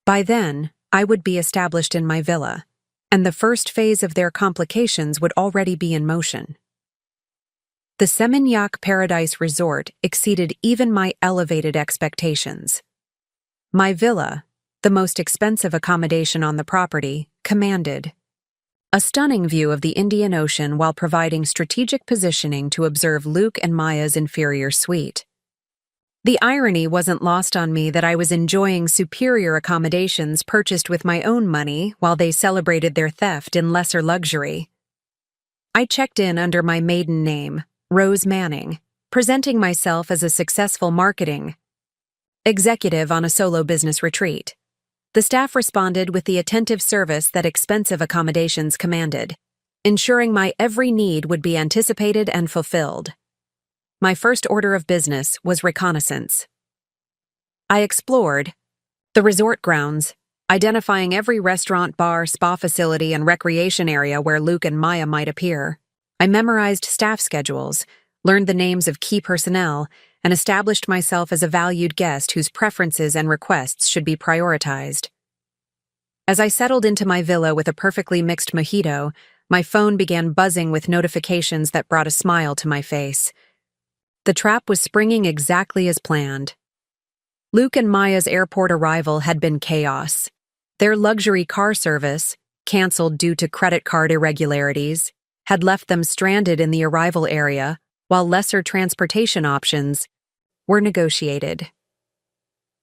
By then, I would be established in my villa, and the first phase of their complications would already be in motion. The Seminyak Paradise Resort exceeded even my elevated expectations. My villa, the most expensive accommodation on the property, commanded a stunning view of the Indian Ocean while providing strategic positioning to observe Luke and Maya's inferior suite. The irony wasn't lost on me that I was enjoying superior accommodations purchased with my own money while they celebrated their theft in lesser luxury. I checked in under my maiden name, Rose Manning, presenting myself as a successful marketing executive on a solo business retreat. The staff responded with the attentive service that expensive accommodations commanded, ensuring my every need would be anticipated and fulfilled. My first order of business was reconnaissance. I explored the resort grounds, identifying every restaurant, bar, spa facility, and recreation area where Luke and Maya might appear. I memorized staff schedules, learned the names of key personnel, and established myself as a valued guest whose preferences and requests should be prioritized. As I settled into my villa with a perfectly mixed mojito, my phone began buzzing with notifications that brought a smile to my face. The trap was springing exactly as planned. Luke and Maya's airport arrival had been chaos. Their luxury car service, canceled due to credit card irregularities, had left them stranded in the arrival area, while lesser transportation options were negotiated.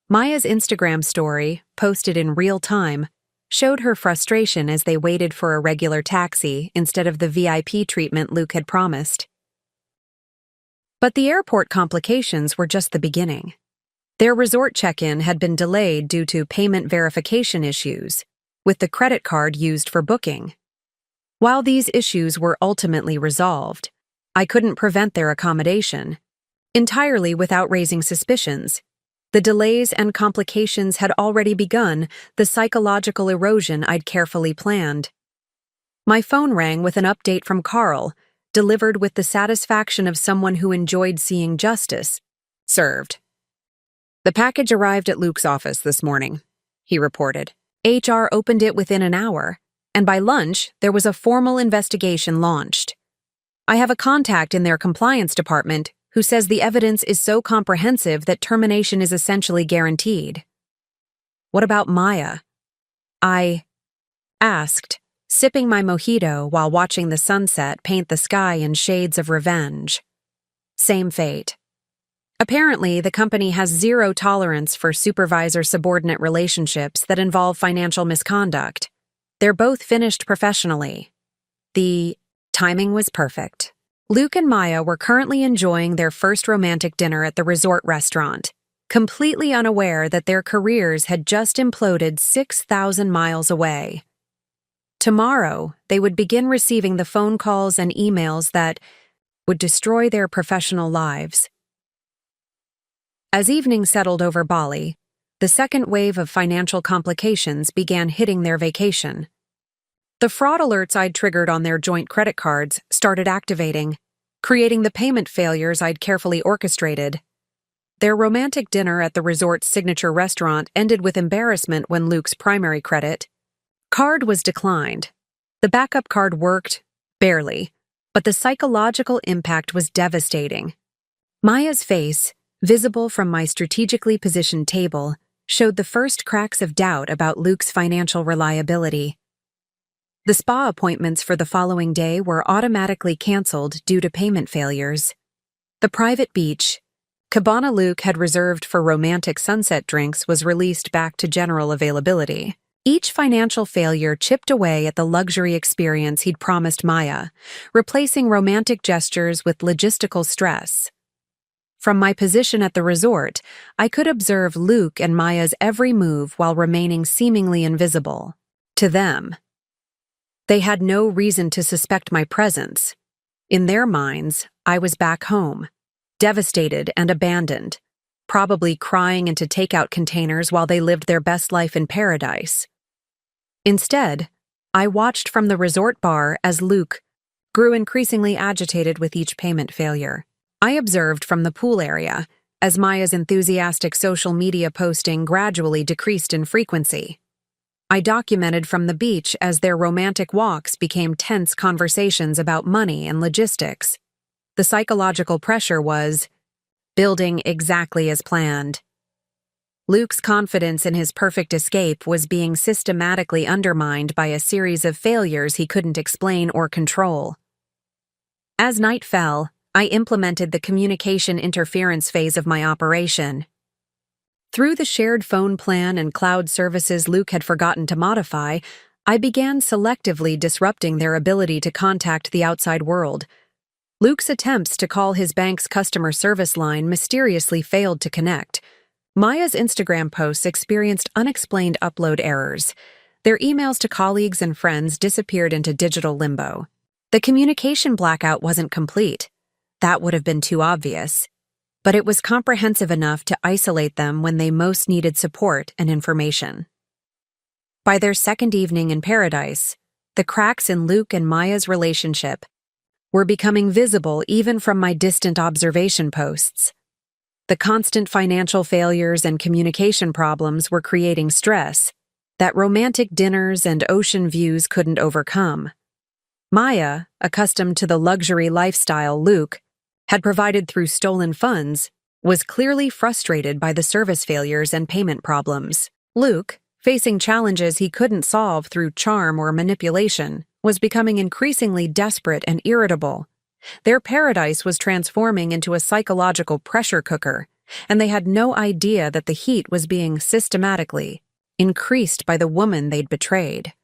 Maya's Instagram story, posted in real time, showed her frustration as they waited for a regular taxi instead of the VIP treatment Luke had promised. But the airport complications were just the beginning. Their resort check-in had been delayed due to payment verification issues, with the credit card used for booking. While these issues were ultimately resolved, I couldn't prevent their accommodation. Entirely without raising suspicions, the delays and complications had already begun the psychological erosion I'd carefully planned. My phone rang with an update from Carl, delivered with the satisfaction of someone who enjoyed seeing justice served. "The package arrived at Luke's office this morning," he reported. HR opened it within an hour, and by lunch, there was a formal investigation launched. I have a contact in their compliance department who says the evidence is so comprehensive that termination is essentially guaranteed. "What about Maya?" I asked, sipping my mojito while watching the sunset paint the sky in shades of revenge. Same fate. Apparently, the company has zero tolerance for supervisor-subordinate relationships that involve financial misconduct. They're both finished professionally. The timing was perfect. Luke and Maya were currently enjoying their first romantic dinner at the resort restaurant, completely unaware that their careers had just imploded 6,000 miles away. Tomorrow, they would begin receiving the phone calls and emails that would destroy their professional lives. As evening settled over Bali, the second wave of financial complications began hitting their vacation. The fraud alerts I'd triggered on their joint credit cards started activating, creating the payment failures I'd carefully orchestrated. Their romantic dinner at the resort's signature restaurant ended with embarrassment when Luke's primary credit card was declined. The backup card worked, barely, but the psychological impact was devastating. Maya's face, visible from my strategically positioned table, showed the first cracks of doubt about Luke's financial reliability. The spa appointments for the following day were automatically canceled due to payment failures. The private beach, cabana Luke had reserved for romantic sunset drinks, was released back to general availability. Each financial failure chipped away at the luxury experience he'd promised Maya, replacing romantic gestures with logistical stress. From my position at the resort, I could observe Luke and Maya's every move while remaining seemingly invisible. To them, they had no reason to suspect my presence. In their minds, I was back home, devastated and abandoned, probably crying into takeout containers while they lived their best life in paradise. Instead, I watched from the resort bar as Luke grew increasingly agitated with each payment failure. I observed from the pool area as Maya's enthusiastic social media posting gradually decreased in frequency. I documented from the beach as their romantic walks became tense conversations about money and logistics. The psychological pressure was building exactly as planned. Luke's confidence in his perfect escape was being systematically undermined by a series of failures he couldn't explain or control. As night fell, I implemented the communication interference phase of my operation. Through the shared phone plan and cloud services Luke had forgotten to modify, I began selectively disrupting their ability to contact the outside world. Luke's attempts to call his bank's customer service line mysteriously failed to connect. Maya's Instagram posts experienced unexplained upload errors. Their emails to colleagues and friends disappeared into digital limbo. The communication blackout wasn't complete. That would have been too obvious. But it was comprehensive enough to isolate them when they most needed support and information. By their second evening in paradise, the cracks in Luke and Maya's relationship were becoming visible even from my distant observation posts. The constant financial failures and communication problems were creating stress that romantic dinners and ocean views couldn't overcome. Maya, accustomed to the luxury lifestyle Luke had provided through stolen funds, was clearly frustrated by the service failures and payment problems. Luke, facing challenges he couldn't solve through charm or manipulation, was becoming increasingly desperate and irritable. Their paradise was transforming into a psychological pressure cooker, and they had no idea that the heat was being systematically increased by the woman they'd betrayed.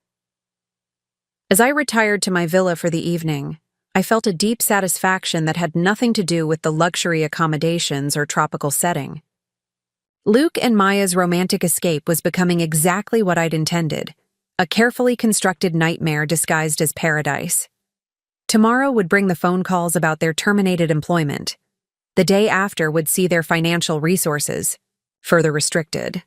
As I retired to my villa for the evening, I felt a deep satisfaction that had nothing to do with the luxury accommodations or tropical setting. Luke and Maya's romantic escape was becoming exactly what I'd intended, a carefully constructed nightmare disguised as paradise. Tomorrow would bring the phone calls about their terminated employment. The day after would see their financial resources further restricted.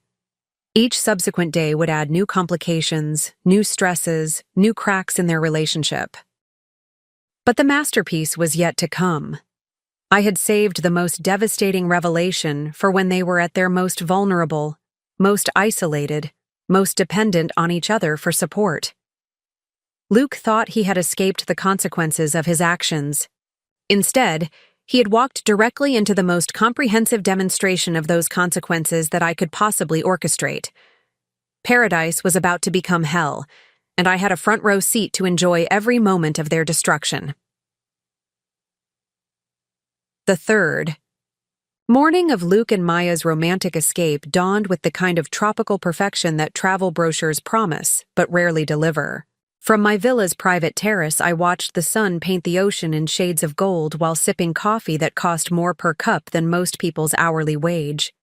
Each subsequent day would add new complications, new stresses, new cracks in their relationship. But the masterpiece was yet to come. I had saved the most devastating revelation for when they were at their most vulnerable, most isolated, most dependent on each other for support. Luke thought he had escaped the consequences of his actions. Instead, he had walked directly into the most comprehensive demonstration of those consequences that I could possibly orchestrate. Paradise was about to become hell, and I had a front row seat to enjoy every moment of their destruction. The third morning of Luke and Maya's romantic escape dawned with the kind of tropical perfection that travel brochures promise, but rarely deliver. From my villa's private terrace, I watched the sun paint the ocean in shades of gold while sipping coffee that cost more per cup than most people's hourly wage.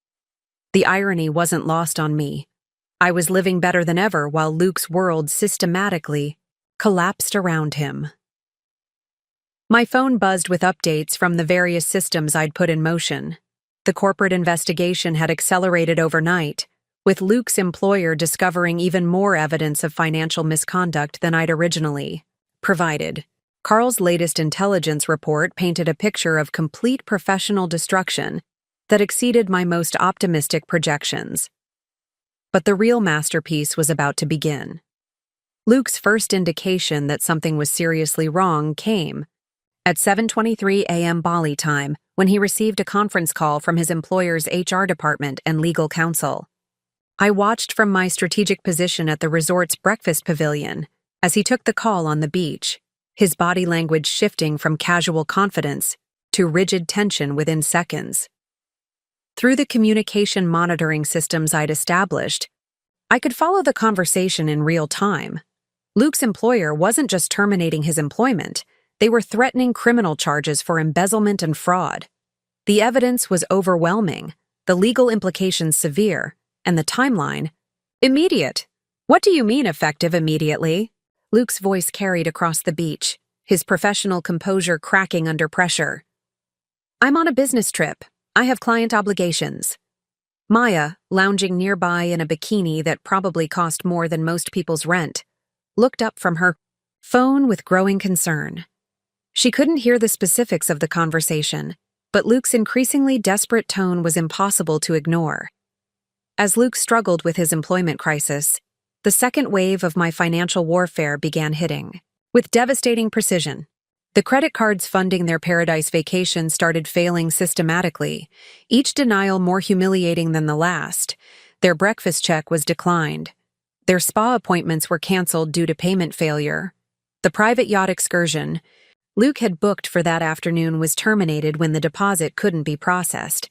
The irony wasn't lost on me. I was living better than ever while Luke's world systematically collapsed around him. My phone buzzed with updates from the various systems I'd put in motion. The corporate investigation had accelerated overnight, with Luke's employer discovering even more evidence of financial misconduct than I'd originally provided. Carl's latest intelligence report painted a picture of complete professional destruction that exceeded my most optimistic projections. But the real masterpiece was about to begin. Luke's first indication that something was seriously wrong came at 7:23 a.m. Bali time when he received a conference call from his employer's HR department and legal counsel. I watched from my strategic position at the resort's breakfast pavilion as he took the call on the beach, his body language shifting from casual confidence to rigid tension within seconds. Through the communication monitoring systems I'd established, I could follow the conversation in real time. Luke's employer wasn't just terminating his employment, they were threatening criminal charges for embezzlement and fraud. The evidence was overwhelming, the legal implications severe, and the timeline immediate. What do you mean effective immediately? Luke's voice carried across the beach, his professional composure cracking under pressure. I'm on a business trip. I have client obligations. Maya, lounging nearby in a bikini that probably cost more than most people's rent, looked up from her phone with growing concern. She couldn't hear the specifics of the conversation, but Luke's increasingly desperate tone was impossible to ignore. As Luke struggled with his employment crisis, the second wave of my financial warfare began hitting. With devastating precision, the credit cards funding their paradise vacation started failing systematically, each denial more humiliating than the last. Their breakfast check was declined. Their spa appointments were canceled due to payment failure. The private yacht excursion Luke had booked for that afternoon was terminated when the deposit couldn't be processed.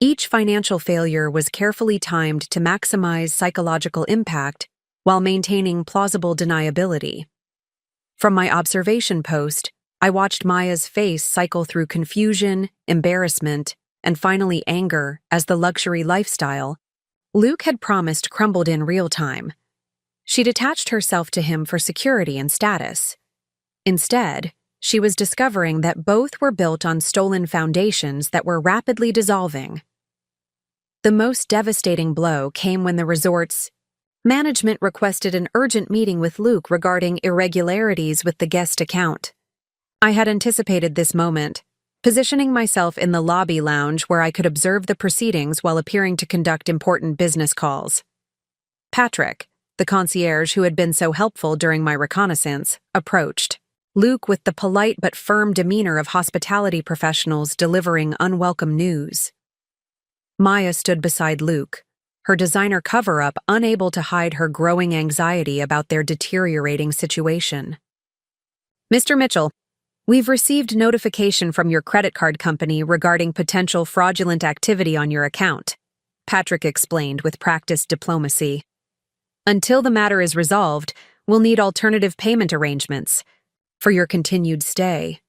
Each financial failure was carefully timed to maximize psychological impact while maintaining plausible deniability. From my observation post, I watched Maya's face cycle through confusion, embarrassment, and finally anger as the luxury lifestyle Luke had promised crumbled in real time. She'd attached herself to him for security and status. Instead, she was discovering that both were built on stolen foundations that were rapidly dissolving. The most devastating blow came when the resort's management requested an urgent meeting with Luke regarding irregularities with the guest account. I had anticipated this moment, positioning myself in the lobby lounge where I could observe the proceedings while appearing to conduct important business calls. Patrick, the concierge who had been so helpful during my reconnaissance, approached. Luke with the polite but firm demeanor of hospitality professionals delivering unwelcome news. Maya stood beside Luke, her designer cover-up unable to hide her growing anxiety about their deteriorating situation. Mr. Mitchell, we've received notification from your credit card company regarding potential fraudulent activity on your account, Patrick explained with practiced diplomacy. Until the matter is resolved, we'll need alternative payment arrangements for your continued stay.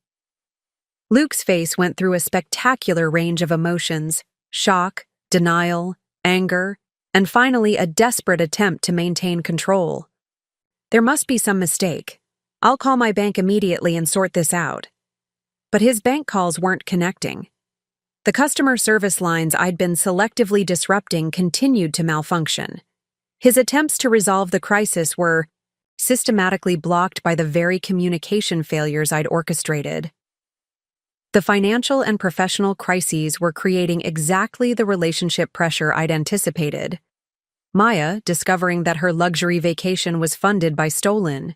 Luke's face went through a spectacular range of emotions: shock, denial, anger, and finally a desperate attempt to maintain control. There must be some mistake. I'll call my bank immediately and sort this out. But his bank calls weren't connecting. The customer service lines I'd been selectively disrupting continued to malfunction. His attempts to resolve the crisis were systematically blocked by the very communication failures I'd orchestrated. The financial and professional crises were creating exactly the relationship pressure I'd anticipated. Maya, discovering that her luxury vacation was funded by stolen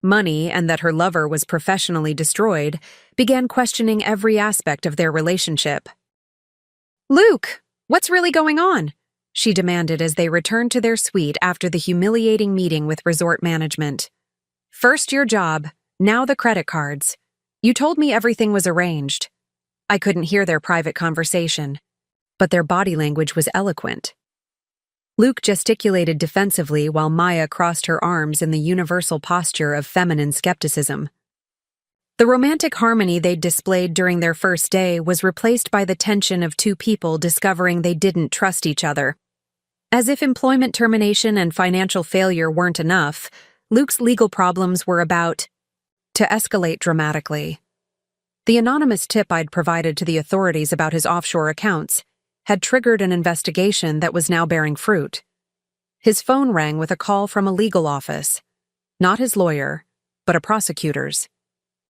money and that her lover was professionally destroyed, began questioning every aspect of their relationship. Luke, what's really going on? She demanded as they returned to their suite after the humiliating meeting with resort management. First your job, now the credit cards. You told me everything was arranged. I couldn't hear their private conversation, but their body language was eloquent. Luke gesticulated defensively while Maya crossed her arms in the universal posture of feminine skepticism. The romantic harmony they'd displayed during their first day was replaced by the tension of two people discovering they didn't trust each other. As if employment termination and financial failure weren't enough, Luke's legal problems were about to escalate dramatically. The anonymous tip I'd provided to the authorities about his offshore accounts had triggered an investigation that was now bearing fruit. His phone rang with a call from a legal office, not his lawyer, but a prosecutor's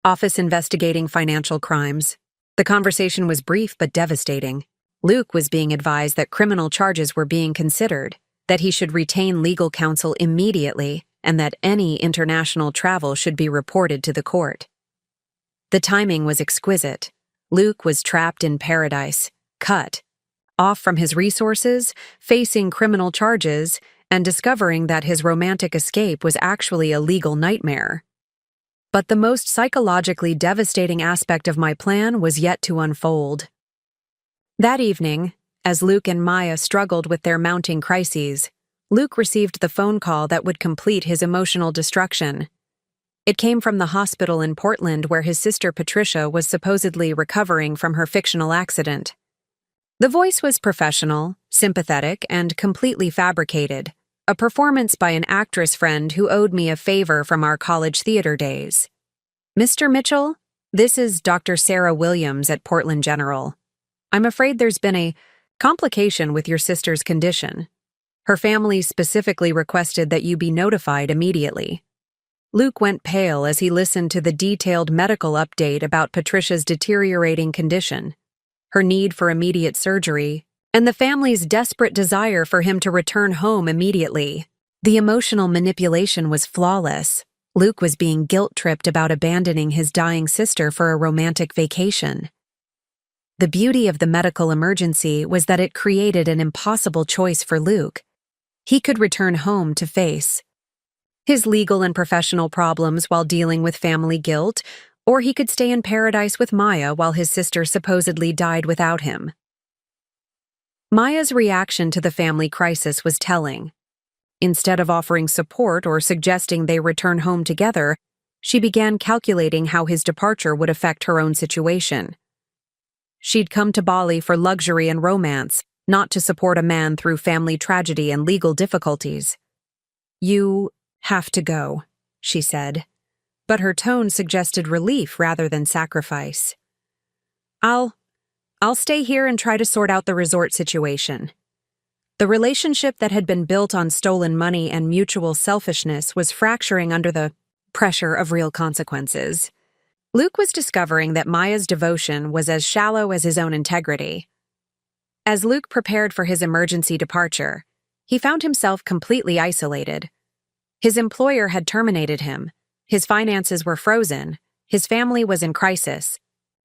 office investigating financial crimes. The conversation was brief but devastating. Luke was being advised that criminal charges were being considered, that he should retain legal counsel immediately, and that any international travel should be reported to the court. The timing was exquisite. Luke was trapped in paradise, cut off from his resources, facing criminal charges, and discovering that his romantic escape was actually a legal nightmare. But the most psychologically devastating aspect of my plan was yet to unfold. That evening, as Luke and Maya struggled with their mounting crises, Luke received the phone call that would complete his emotional destruction. It came from the hospital in Portland where his sister Patricia was supposedly recovering from her fictional accident. The voice was professional, sympathetic, and completely fabricated, a performance by an actress friend who owed me a favor from our college theater days. "Mr. Mitchell, this is Dr. Sarah Williams at Portland General. I'm afraid there's been a complication with your sister's condition. Her family specifically requested that you be notified immediately." Luke went pale as he listened to the detailed medical update about Patricia's deteriorating condition, her need for immediate surgery, and the family's desperate desire for him to return home immediately. The emotional manipulation was flawless. Luke was being guilt-tripped about abandoning his dying sister for a romantic vacation. The beauty of the medical emergency was that it created an impossible choice for Luke. He could return home to face his legal and professional problems while dealing with family guilt, or he could stay in paradise with Maya while his sister supposedly died without him. Maya's reaction to the family crisis was telling. Instead of offering support or suggesting they return home together, she began calculating how his departure would affect her own situation. She'd come to Bali for luxury and romance, not to support a man through family tragedy and legal difficulties. "You have to go," she said, but her tone suggested relief rather than sacrifice. I'll stay here and try to sort out the resort situation." The relationship that had been built on stolen money and mutual selfishness was fracturing under the pressure of real consequences. Luke was discovering that Maya's devotion was as shallow as his own integrity. As Luke prepared for his emergency departure, he found himself completely isolated. His employer had terminated him, his finances were frozen, his family was in crisis,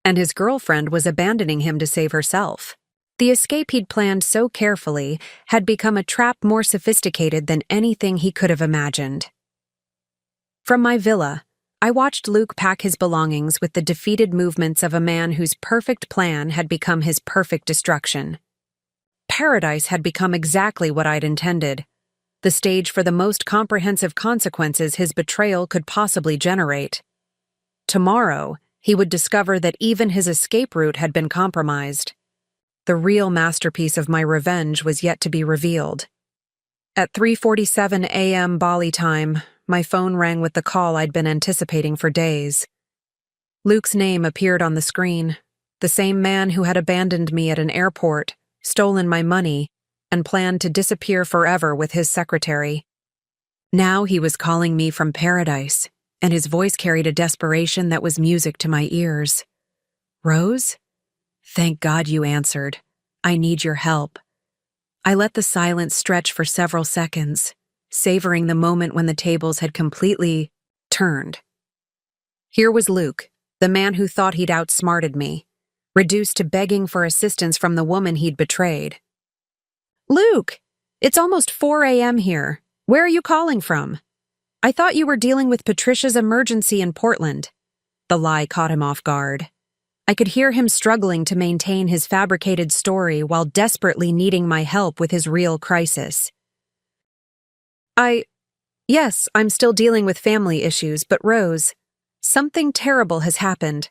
and his girlfriend was abandoning him to save herself. The escape he'd planned so carefully had become a trap more sophisticated than anything he could have imagined. From my villa, I watched Luke pack his belongings with the defeated movements of a man whose perfect plan had become his perfect destruction. Paradise had become exactly what I'd intended, the stage for the most comprehensive consequences his betrayal could possibly generate. Tomorrow, he would discover that even his escape route had been compromised. The real masterpiece of my revenge was yet to be revealed. At 3:47 a.m. Bali time, my phone rang with the call I'd been anticipating for days. Luke's name appeared on the screen, the same man who had abandoned me at an airport, stolen my money, and planned to disappear forever with his secretary. Now he was calling me from paradise, and his voice carried a desperation that was music to my ears. "Rose? Thank God you answered. I need your help." I let the silence stretch for several seconds, savoring the moment when the tables had completely turned. Here was Luke, the man who thought he'd outsmarted me, reduced to begging for assistance from the woman he'd betrayed. "Luke, it's almost 4 a.m. here. Where are you calling from? I thought you were dealing with Patricia's emergency in Portland." The lie caught him off guard. I could hear him struggling to maintain his fabricated story while desperately needing my help with his real crisis. Yes, I'm still dealing with family issues, but Rose, something terrible has happened.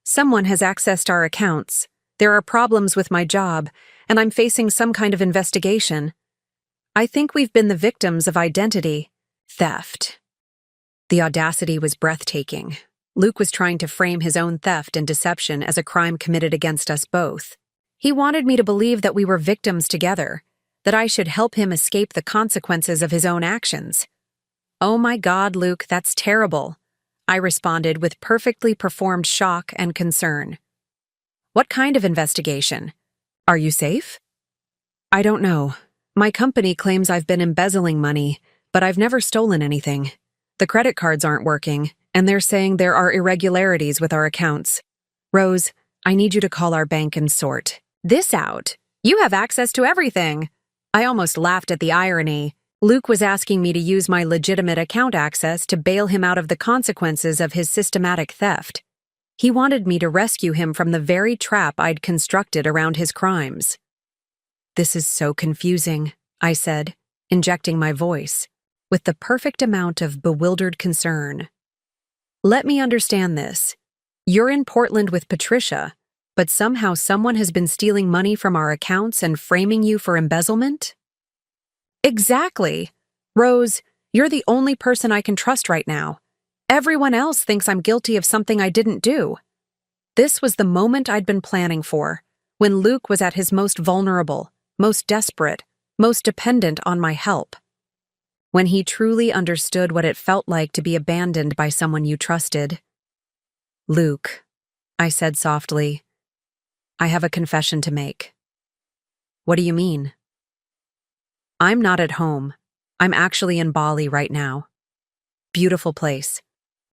Someone has accessed our accounts. There are problems with my job, and I'm facing some kind of investigation. I think we've been the victims of identity theft." The audacity was breathtaking. Luke was trying to frame his own theft and deception as a crime committed against us both. He wanted me to believe that we were victims together, that I should help him escape the consequences of his own actions. "Oh my God, Luke, that's terrible," I responded with perfectly performed shock and concern. "What kind of investigation? Are you safe? I don't know. My company claims I've been embezzling money, but I've never stolen anything. The credit cards aren't working, and they're saying there are irregularities with our accounts. Rose, I need you to call our bank and sort this out. You have access to everything. I almost laughed at the irony. Luke was asking me to use my legitimate account access to bail him out of the consequences of his systematic theft. He wanted me to rescue him from the very trap I'd constructed around his crimes. This is so confusing, I said, injecting my voice, with the perfect amount of bewildered concern. Let me understand this. You're in Portland with Patricia, but somehow someone has been stealing money from our accounts and framing you for embezzlement? Exactly. Rose, you're the only person I can trust right now. Everyone else thinks I'm guilty of something I didn't do. This was the moment I'd been planning for, when Luke was at his most vulnerable, most desperate, most dependent on my help. When he truly understood what it felt like to be abandoned by someone you trusted. Luke, I said softly, I have a confession to make. What do you mean? I'm not at home. I'm actually in Bali right now. Beautiful place.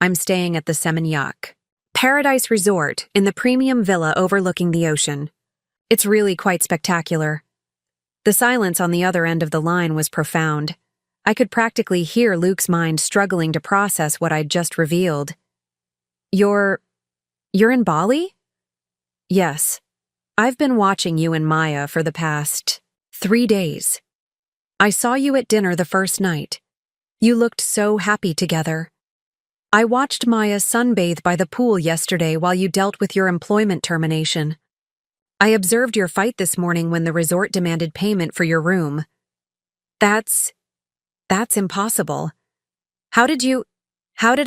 I'm staying at the Seminyak Paradise Resort in the premium villa overlooking the ocean. It's really quite spectacular. The silence on the other end of the line was profound. I could practically hear Luke's mind struggling to process what I'd just revealed. You're in Bali? Yes. I've been watching you and Maya for the past 3 days. I saw you at dinner the first night. You looked so happy together. I watched Maya sunbathe by the pool yesterday while you dealt with your employment termination. I observed your fight this morning when the resort demanded payment for your room. That's impossible. How did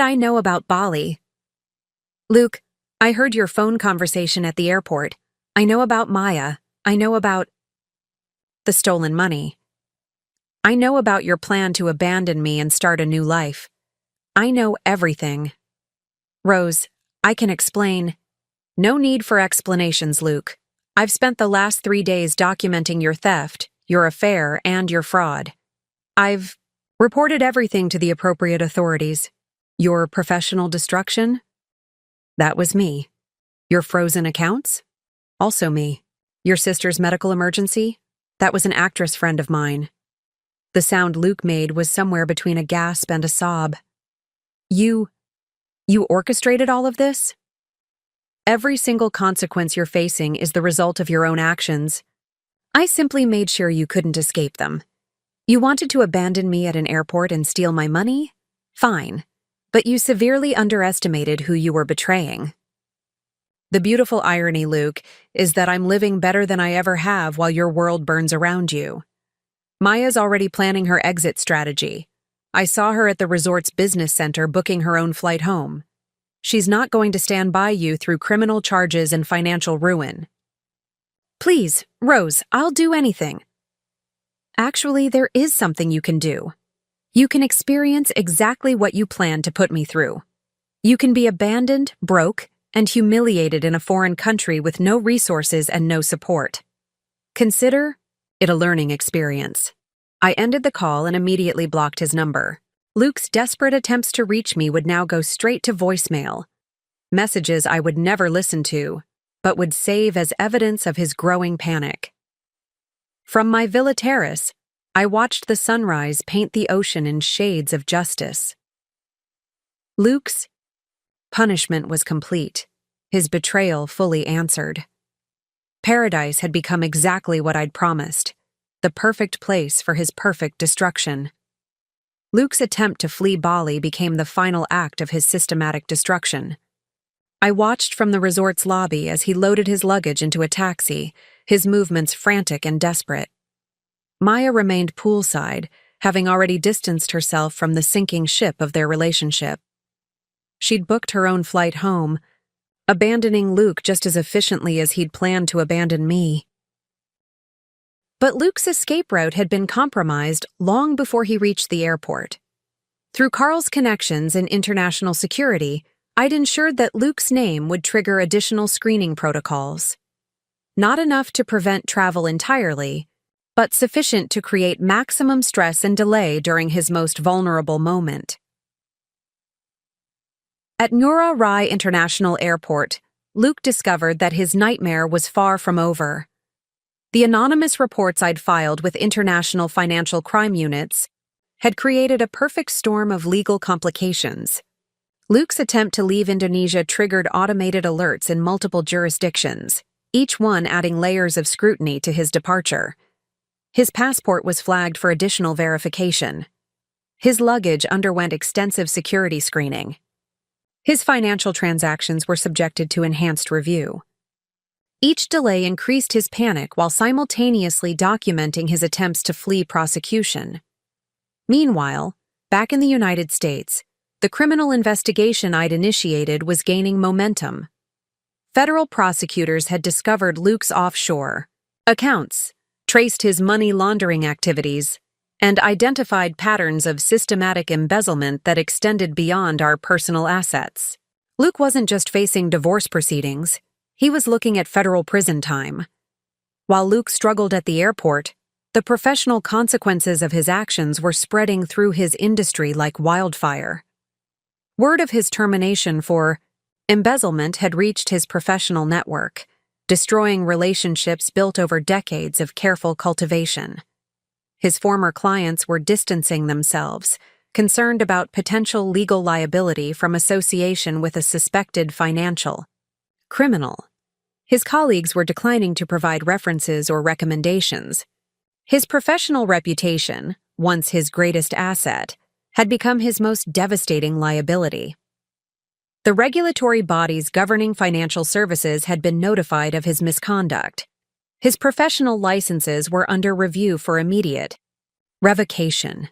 I know about Bali? Luke, I heard your phone conversation at the airport. I know about Maya. I know about the stolen money. I know about your plan to abandon me and start a new life. I know everything. Rose, I can explain. No need for explanations, Luke. I've spent the last 3 days documenting your theft, your affair, and your fraud. I've reported everything to the appropriate authorities. Your professional destruction? That was me. Your frozen accounts? Also me. Your sister's medical emergency? That was an actress friend of mine. The sound Luke made was somewhere between a gasp and a sob. You orchestrated all of this? Every single consequence you're facing is the result of your own actions. I simply made sure you couldn't escape them. You wanted to abandon me at an airport and steal my money? Fine. But you severely underestimated who you were betraying. The beautiful irony, Luke, is that I'm living better than I ever have while your world burns around you. Maya's already planning her exit strategy. I saw her at the resort's business center booking her own flight home. She's not going to stand by you through criminal charges and financial ruin. Please, Rose, I'll do anything. Actually, there is something you can do. You can experience exactly what you plan to put me through. You can be abandoned, broke, and humiliated in a foreign country with no resources and no support. Consider it a learning experience. I ended the call and immediately blocked his number. Luke's desperate attempts to reach me would now go straight to voicemail. Messages I would never listen to, but would save as evidence of his growing panic. From my villa terrace, I watched the sunrise paint the ocean in shades of justice. Luke's punishment was complete, his betrayal fully answered. Paradise had become exactly what I'd promised, the perfect place for his perfect destruction. Luke's attempt to flee Bali became the final act of his systematic destruction. I watched from the resort's lobby as he loaded his luggage into a taxi, his movements frantic and desperate. Maya remained poolside, having already distanced herself from the sinking ship of their relationship. She'd booked her own flight home, abandoning Luke just as efficiently as he'd planned to abandon me. But Luke's escape route had been compromised long before he reached the airport. Through Carl's connections in international security, I'd ensured that Luke's name would trigger additional screening protocols. not enough to prevent travel entirely, but sufficient to create maximum stress and delay during his most vulnerable moment. At Nura Rai International Airport, Luke discovered that his nightmare was far from over. The anonymous reports I'd filed with international financial crime units had created a perfect storm of legal complications. Luke's attempt to leave Indonesia triggered automated alerts in multiple jurisdictions, each one adding layers of scrutiny to his departure. His passport was flagged for additional verification. His luggage underwent extensive security screening. His financial transactions were subjected to enhanced review. Each delay increased his panic while simultaneously documenting his attempts to flee prosecution. Meanwhile, back in the United States, the criminal investigation I'd initiated was gaining momentum. Federal prosecutors had discovered Luke's offshore accounts, traced his money laundering activities, and identified patterns of systematic embezzlement that extended beyond our personal assets. Luke wasn't just facing divorce proceedings, he was looking at federal prison time. While Luke struggled at the airport, the professional consequences of his actions were spreading through his industry like wildfire. Word of his termination for embezzlement had reached his professional network, destroying relationships built over decades of careful cultivation. His former clients were distancing themselves, concerned about potential legal liability from association with a suspected financial criminal. His colleagues were declining to provide references or recommendations. His professional reputation, once his greatest asset, had become his most devastating liability. The regulatory bodies governing financial services had been notified of his misconduct. His professional licenses were under review for immediate revocation.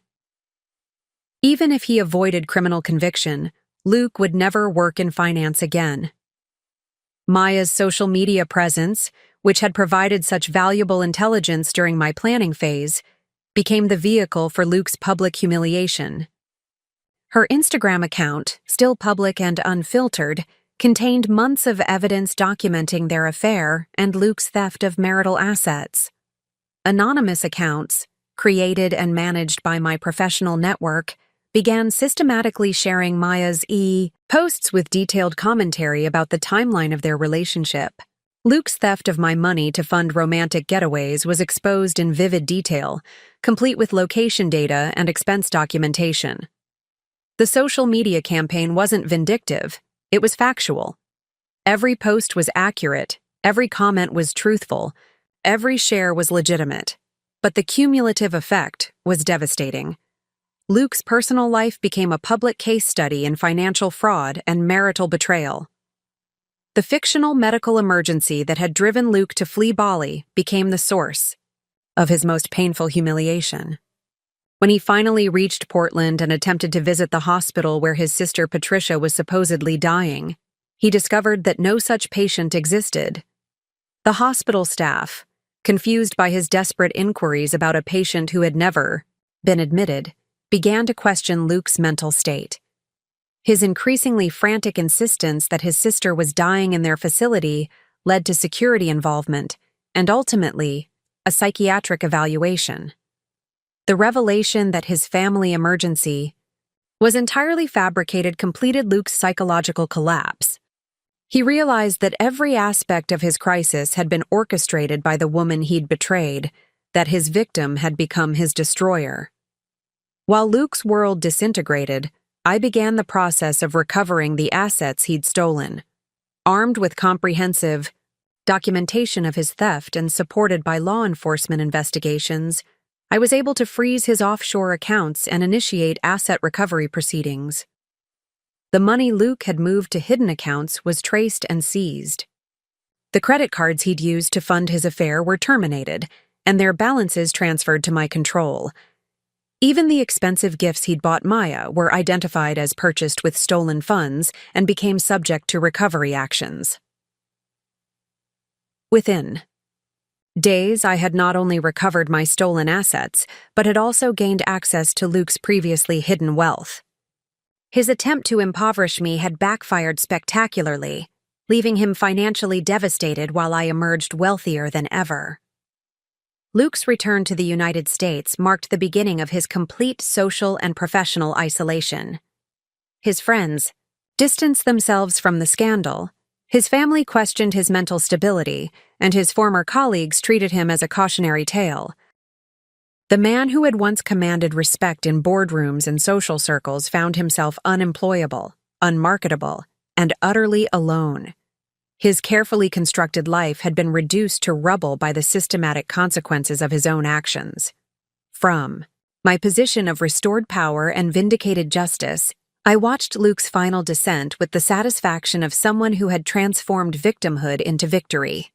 Even if he avoided criminal conviction, Luke would never work in finance again. Maya's social media presence, which had provided such valuable intelligence during my planning phase, became the vehicle for Luke's public humiliation. Her Instagram account, still public and unfiltered, contained months of evidence documenting their affair and Luke's theft of marital assets. Anonymous accounts, created and managed by my professional network, began systematically sharing Maya's posts with detailed commentary about the timeline of their relationship. Luke's theft of my money to fund romantic getaways was exposed in vivid detail, complete with location data and expense documentation. The social media campaign wasn't vindictive, it was factual. Every post was accurate, every comment was truthful, every share was legitimate. But the cumulative effect was devastating. Luke's personal life became a public case study in financial fraud and marital betrayal. The fictional medical emergency that had driven Luke to flee Bali became the source of his most painful humiliation. When he finally reached Portland and attempted to visit the hospital where his sister Patricia was supposedly dying, he discovered that no such patient existed. The hospital staff, confused by his desperate inquiries about a patient who had never been admitted, began to question Luke's mental state. His increasingly frantic insistence that his sister was dying in their facility led to security involvement and ultimately a psychiatric evaluation. The revelation that his family emergency was entirely fabricated completed Luke's psychological collapse. He realized that every aspect of his crisis had been orchestrated by the woman he'd betrayed, that his victim had become his destroyer. While Luke's world disintegrated, I began the process of recovering the assets he'd stolen. Armed with comprehensive documentation of his theft and supported by law enforcement investigations, I was able to freeze his offshore accounts and initiate asset recovery proceedings. The money Luke had moved to hidden accounts was traced and seized. The credit cards he'd used to fund his affair were terminated, and their balances transferred to my control. Even the expensive gifts he'd bought Maya were identified as purchased with stolen funds and became subject to recovery actions. Within days, I had not only recovered my stolen assets, but had also gained access to Luke's previously hidden wealth. His attempt to impoverish me had backfired spectacularly. leaving him financially devastated while I emerged wealthier than ever. Luke's return to the United States marked the beginning of his complete social and professional isolation. His friends distanced themselves from the scandal, his family questioned his mental stability, and his former colleagues treated him as a cautionary tale. The man who had once commanded respect in boardrooms and social circles found himself unemployable, unmarketable, and utterly alone. His carefully constructed life had been reduced to rubble by the systematic consequences of his own actions. From my position of restored power and vindicated justice, I watched Luke's final descent with the satisfaction of someone who had transformed victimhood into victory.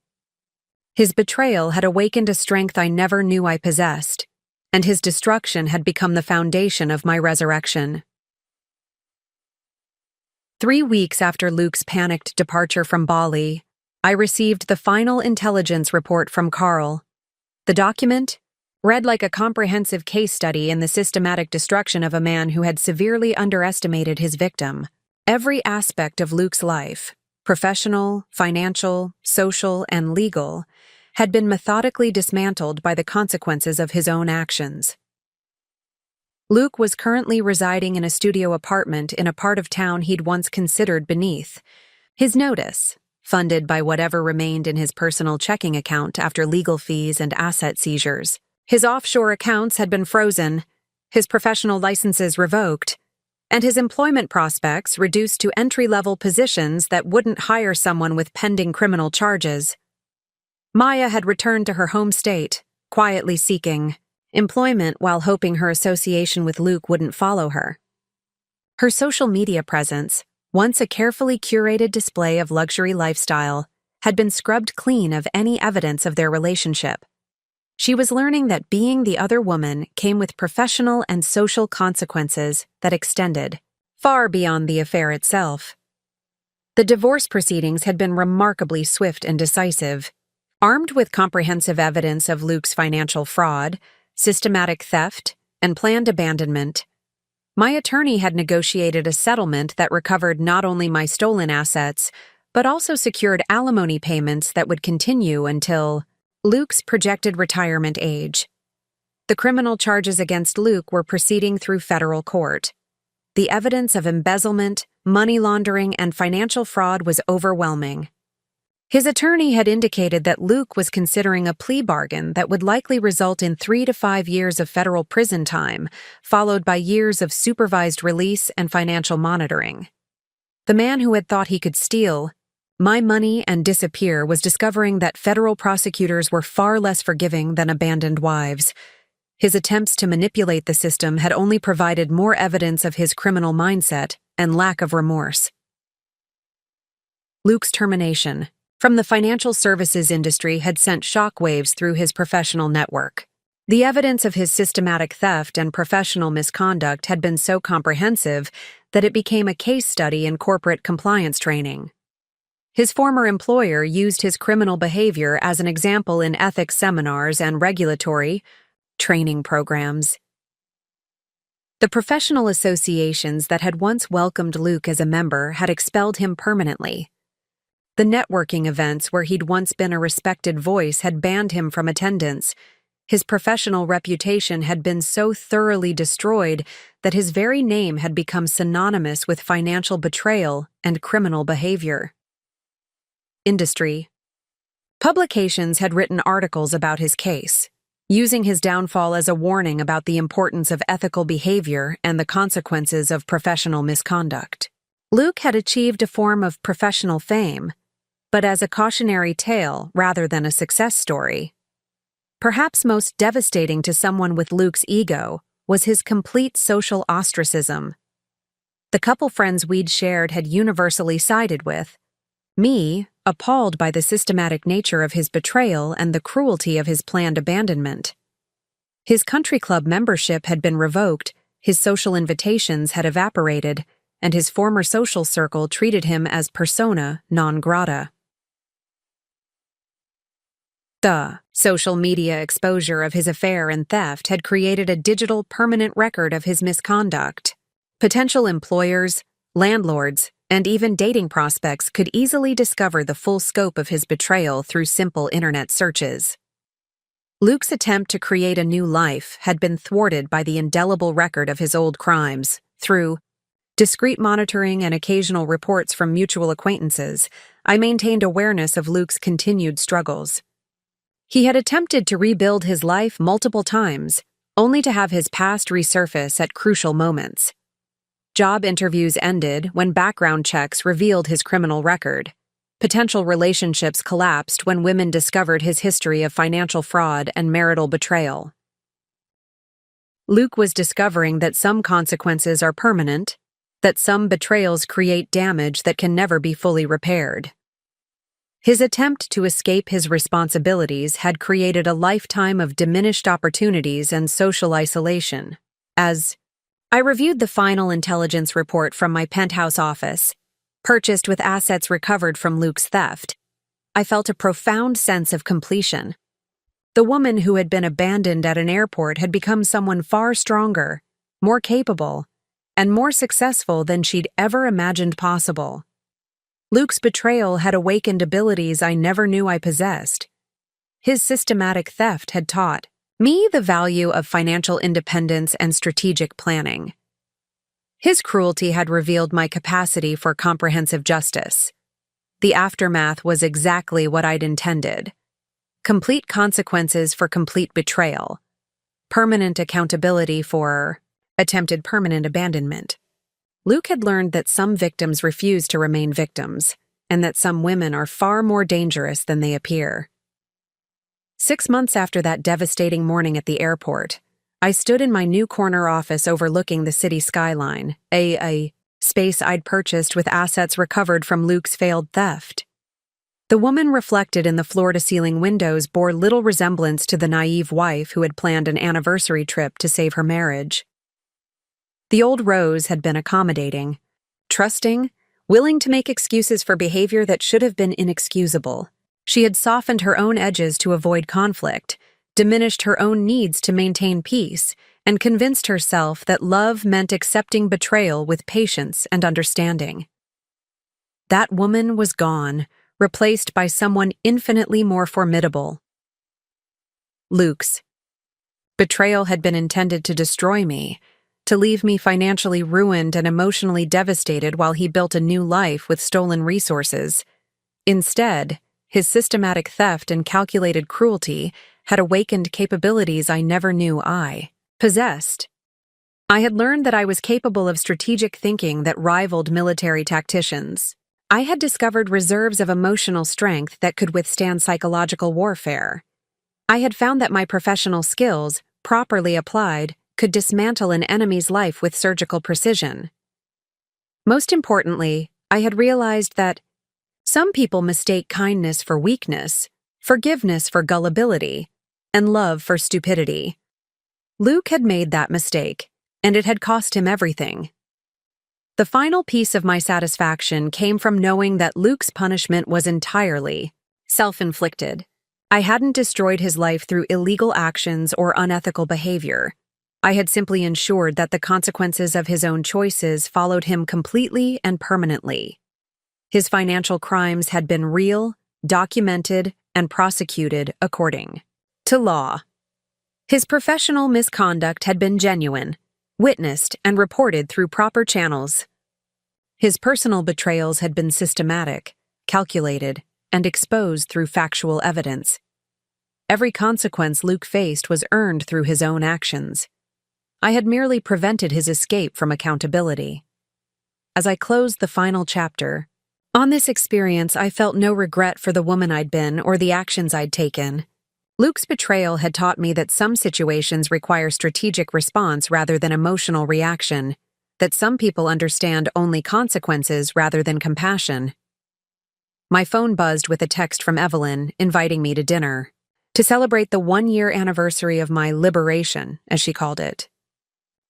His betrayal had awakened a strength I never knew I possessed, and his destruction had become the foundation of my resurrection. 3 weeks after Luke's panicked departure from Bali, I received the final intelligence report from Carl. The document read like a comprehensive case study in the systematic destruction of a man who had severely underestimated his victim. Every aspect of Luke's life, professional, financial, social, and legal, had been methodically dismantled by the consequences of his own actions. Luke was currently residing in a studio apartment in a part of town he'd once considered beneath. His notice, funded by whatever remained in his personal checking account after legal fees and asset seizures. His offshore accounts had been frozen, his professional licenses revoked, and his employment prospects reduced to entry-level positions that wouldn't hire someone with pending criminal charges. Maya had returned to her home state, quietly seeking employment while hoping her association with Luke wouldn't follow her. Her social media presence, once a carefully curated display of luxury lifestyle, had been scrubbed clean of any evidence of their relationship. She was learning that being the other woman came with professional and social consequences that extended far beyond the affair itself. The divorce proceedings had been remarkably swift and decisive. Armed with comprehensive evidence of Luke's financial fraud, systematic theft, and planned abandonment, my attorney had negotiated a settlement that recovered not only my stolen assets, but also secured alimony payments that would continue until Luke's projected retirement age. The criminal charges against Luke were proceeding through federal court. The evidence of embezzlement, money laundering, and financial fraud was overwhelming. His attorney had indicated that Luke was considering a plea bargain that would likely result in 3 to 5 years of federal prison time, followed by years of supervised release and financial monitoring. The man who had thought he could steal my money and disappear was discovering that federal prosecutors were far less forgiving than abandoned wives. His attempts to manipulate the system had only provided more evidence of his criminal mindset and lack of remorse. Luke's termination from the financial services industry had sent shockwaves through his professional network. The evidence of his systematic theft and professional misconduct had been so comprehensive that it became a case study in corporate compliance training. His former employer used his criminal behavior as an example in ethics seminars and regulatory training programs. The professional associations that had once welcomed Luke as a member had expelled him permanently. The networking events where he'd once been a respected voice had banned him from attendance. His professional reputation had been so thoroughly destroyed that his very name had become synonymous with financial betrayal and criminal behavior. Industry. Publications had written articles about his case, using his downfall as a warning about the importance of ethical behavior and the consequences of professional misconduct. Luke had achieved a form of professional fame, but as a cautionary tale rather than a success story. Perhaps most devastating to someone with Luke's ego was his complete social ostracism. The couple friends we'd shared had universally sided with me, appalled by the systematic nature of his betrayal and the cruelty of his planned abandonment. His country club membership had been revoked, his social invitations had evaporated, and his former social circle treated him as persona non grata. The social media exposure of his affair and theft had created a digital permanent record of his misconduct. Potential employers, landlords, and even dating prospects could easily discover the full scope of his betrayal through simple internet searches. Luke's attempt to create a new life had been thwarted by the indelible record of his old crimes. Through discreet monitoring and occasional reports from mutual acquaintances, I maintained awareness of Luke's continued struggles. He had attempted to rebuild his life multiple times, only to have his past resurface at crucial moments. Job interviews ended when background checks revealed his criminal record. Potential relationships collapsed when women discovered his history of financial fraud and marital betrayal. Luke was discovering that some consequences are permanent, that some betrayals create damage that can never be fully repaired. His attempt to escape his responsibilities had created a lifetime of diminished opportunities and social isolation. As I reviewed the final intelligence report from my penthouse office, purchased with assets recovered from Luke's theft, I felt a profound sense of completion. The woman who had been abandoned at an airport had become someone far stronger, more capable, and more successful than she'd ever imagined possible. Luke's betrayal had awakened abilities I never knew I possessed. His systematic theft had taught me the value of financial independence and strategic planning. His cruelty had revealed my capacity for comprehensive justice. The aftermath was exactly what I'd intended. Complete consequences for complete betrayal. Permanent accountability for attempted permanent abandonment. Luke had learned that some victims refuse to remain victims, and that some women are far more dangerous than they appear. 6 months after that devastating morning at the airport, I stood in my new corner office overlooking the city skyline, a space I'd purchased with assets recovered from Luke's failed theft. The woman reflected in the floor-to-ceiling windows bore little resemblance to the naive wife who had planned an anniversary trip to save her marriage. The old Rose had been accommodating, trusting, willing to make excuses for behavior that should have been inexcusable. She had softened her own edges to avoid conflict, diminished her own needs to maintain peace, and convinced herself that love meant accepting betrayal with patience and understanding. That woman was gone, replaced by someone infinitely more formidable. Luke's betrayal had been intended to destroy me, to leave me financially ruined and emotionally devastated while he built a new life with stolen resources. Instead, his systematic theft and calculated cruelty had awakened capabilities I never knew I possessed. I had learned that I was capable of strategic thinking that rivaled military tacticians. I had discovered reserves of emotional strength that could withstand psychological warfare. I had found that my professional skills, properly applied, could dismantle an enemy's life with surgical precision. Most importantly, I had realized that some people mistake kindness for weakness, forgiveness for gullibility, and love for stupidity. Luke had made that mistake, and it had cost him everything. The final piece of my satisfaction came from knowing that Luke's punishment was entirely self-inflicted. I hadn't destroyed his life through illegal actions or unethical behavior. I had simply ensured that the consequences of his own choices followed him completely and permanently. His financial crimes had been real, documented, and prosecuted according to law. His professional misconduct had been genuine, witnessed and reported through proper channels. His personal betrayals had been systematic, calculated, and exposed through factual evidence. Every consequence Luke faced was earned through his own actions. I had merely prevented his escape from accountability. As I closed the final chapter, on this experience I felt no regret for the woman I'd been or the actions I'd taken. Luke's betrayal had taught me that some situations require strategic response rather than emotional reaction, that some people understand only consequences rather than compassion. My phone buzzed with a text from Evelyn inviting me to dinner, to celebrate the 1-year anniversary of my liberation, as she called it.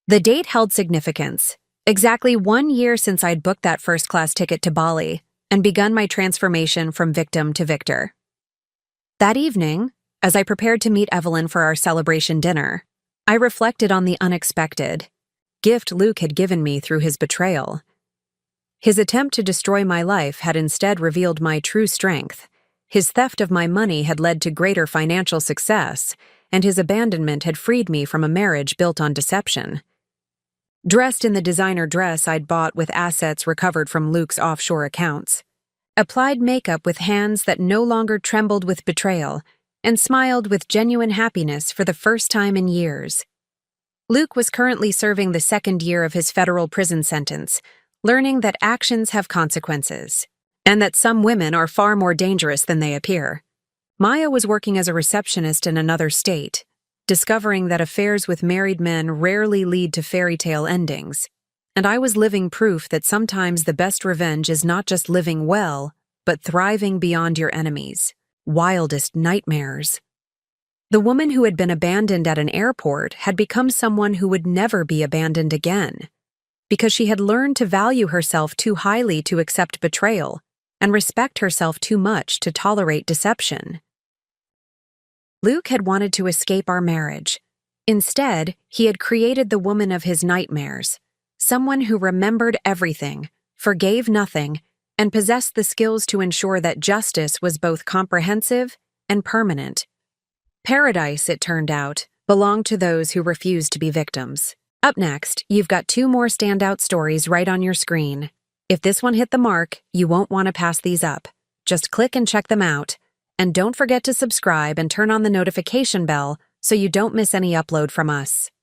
The date held significance, exactly 1 year since I'd booked that first-class ticket to Bali and begun my transformation from victim to victor. That evening, as I prepared to meet Evelyn for our celebration dinner, I reflected on the unexpected gift Luke had given me through his betrayal. His attempt to destroy my life had instead revealed my true strength. His theft of my money had led to greater financial success, and his abandonment had freed me from a marriage built on deception. Dressed in the designer dress I'd bought with assets recovered from Luke's offshore accounts, applied makeup with hands that no longer trembled with betrayal, and smiled with genuine happiness for the first time in years. Luke was currently serving the second year of his federal prison sentence, learning that actions have consequences, and that some women are far more dangerous than they appear. Maya was working as a receptionist in another state, discovering that affairs with married men rarely lead to fairy tale endings, and I was living proof that sometimes the best revenge is not just living well, but thriving beyond your enemies' wildest nightmares. The woman who had been abandoned at an airport had become someone who would never be abandoned again, because she had learned to value herself too highly to accept betrayal and respect herself too much to tolerate deception. Luke had wanted to escape our marriage. Instead, he had created the woman of his nightmares, someone who remembered everything, forgave nothing, and possessed the skills to ensure that justice was both comprehensive and permanent. Paradise, it turned out, belonged to those who refused to be victims. Up next, you've got 2 more standout stories right on your screen. If this one hit the mark, you won't want to pass these up. Just click and check them out. And don't forget to subscribe and turn on the notification bell so you don't miss any upload from us.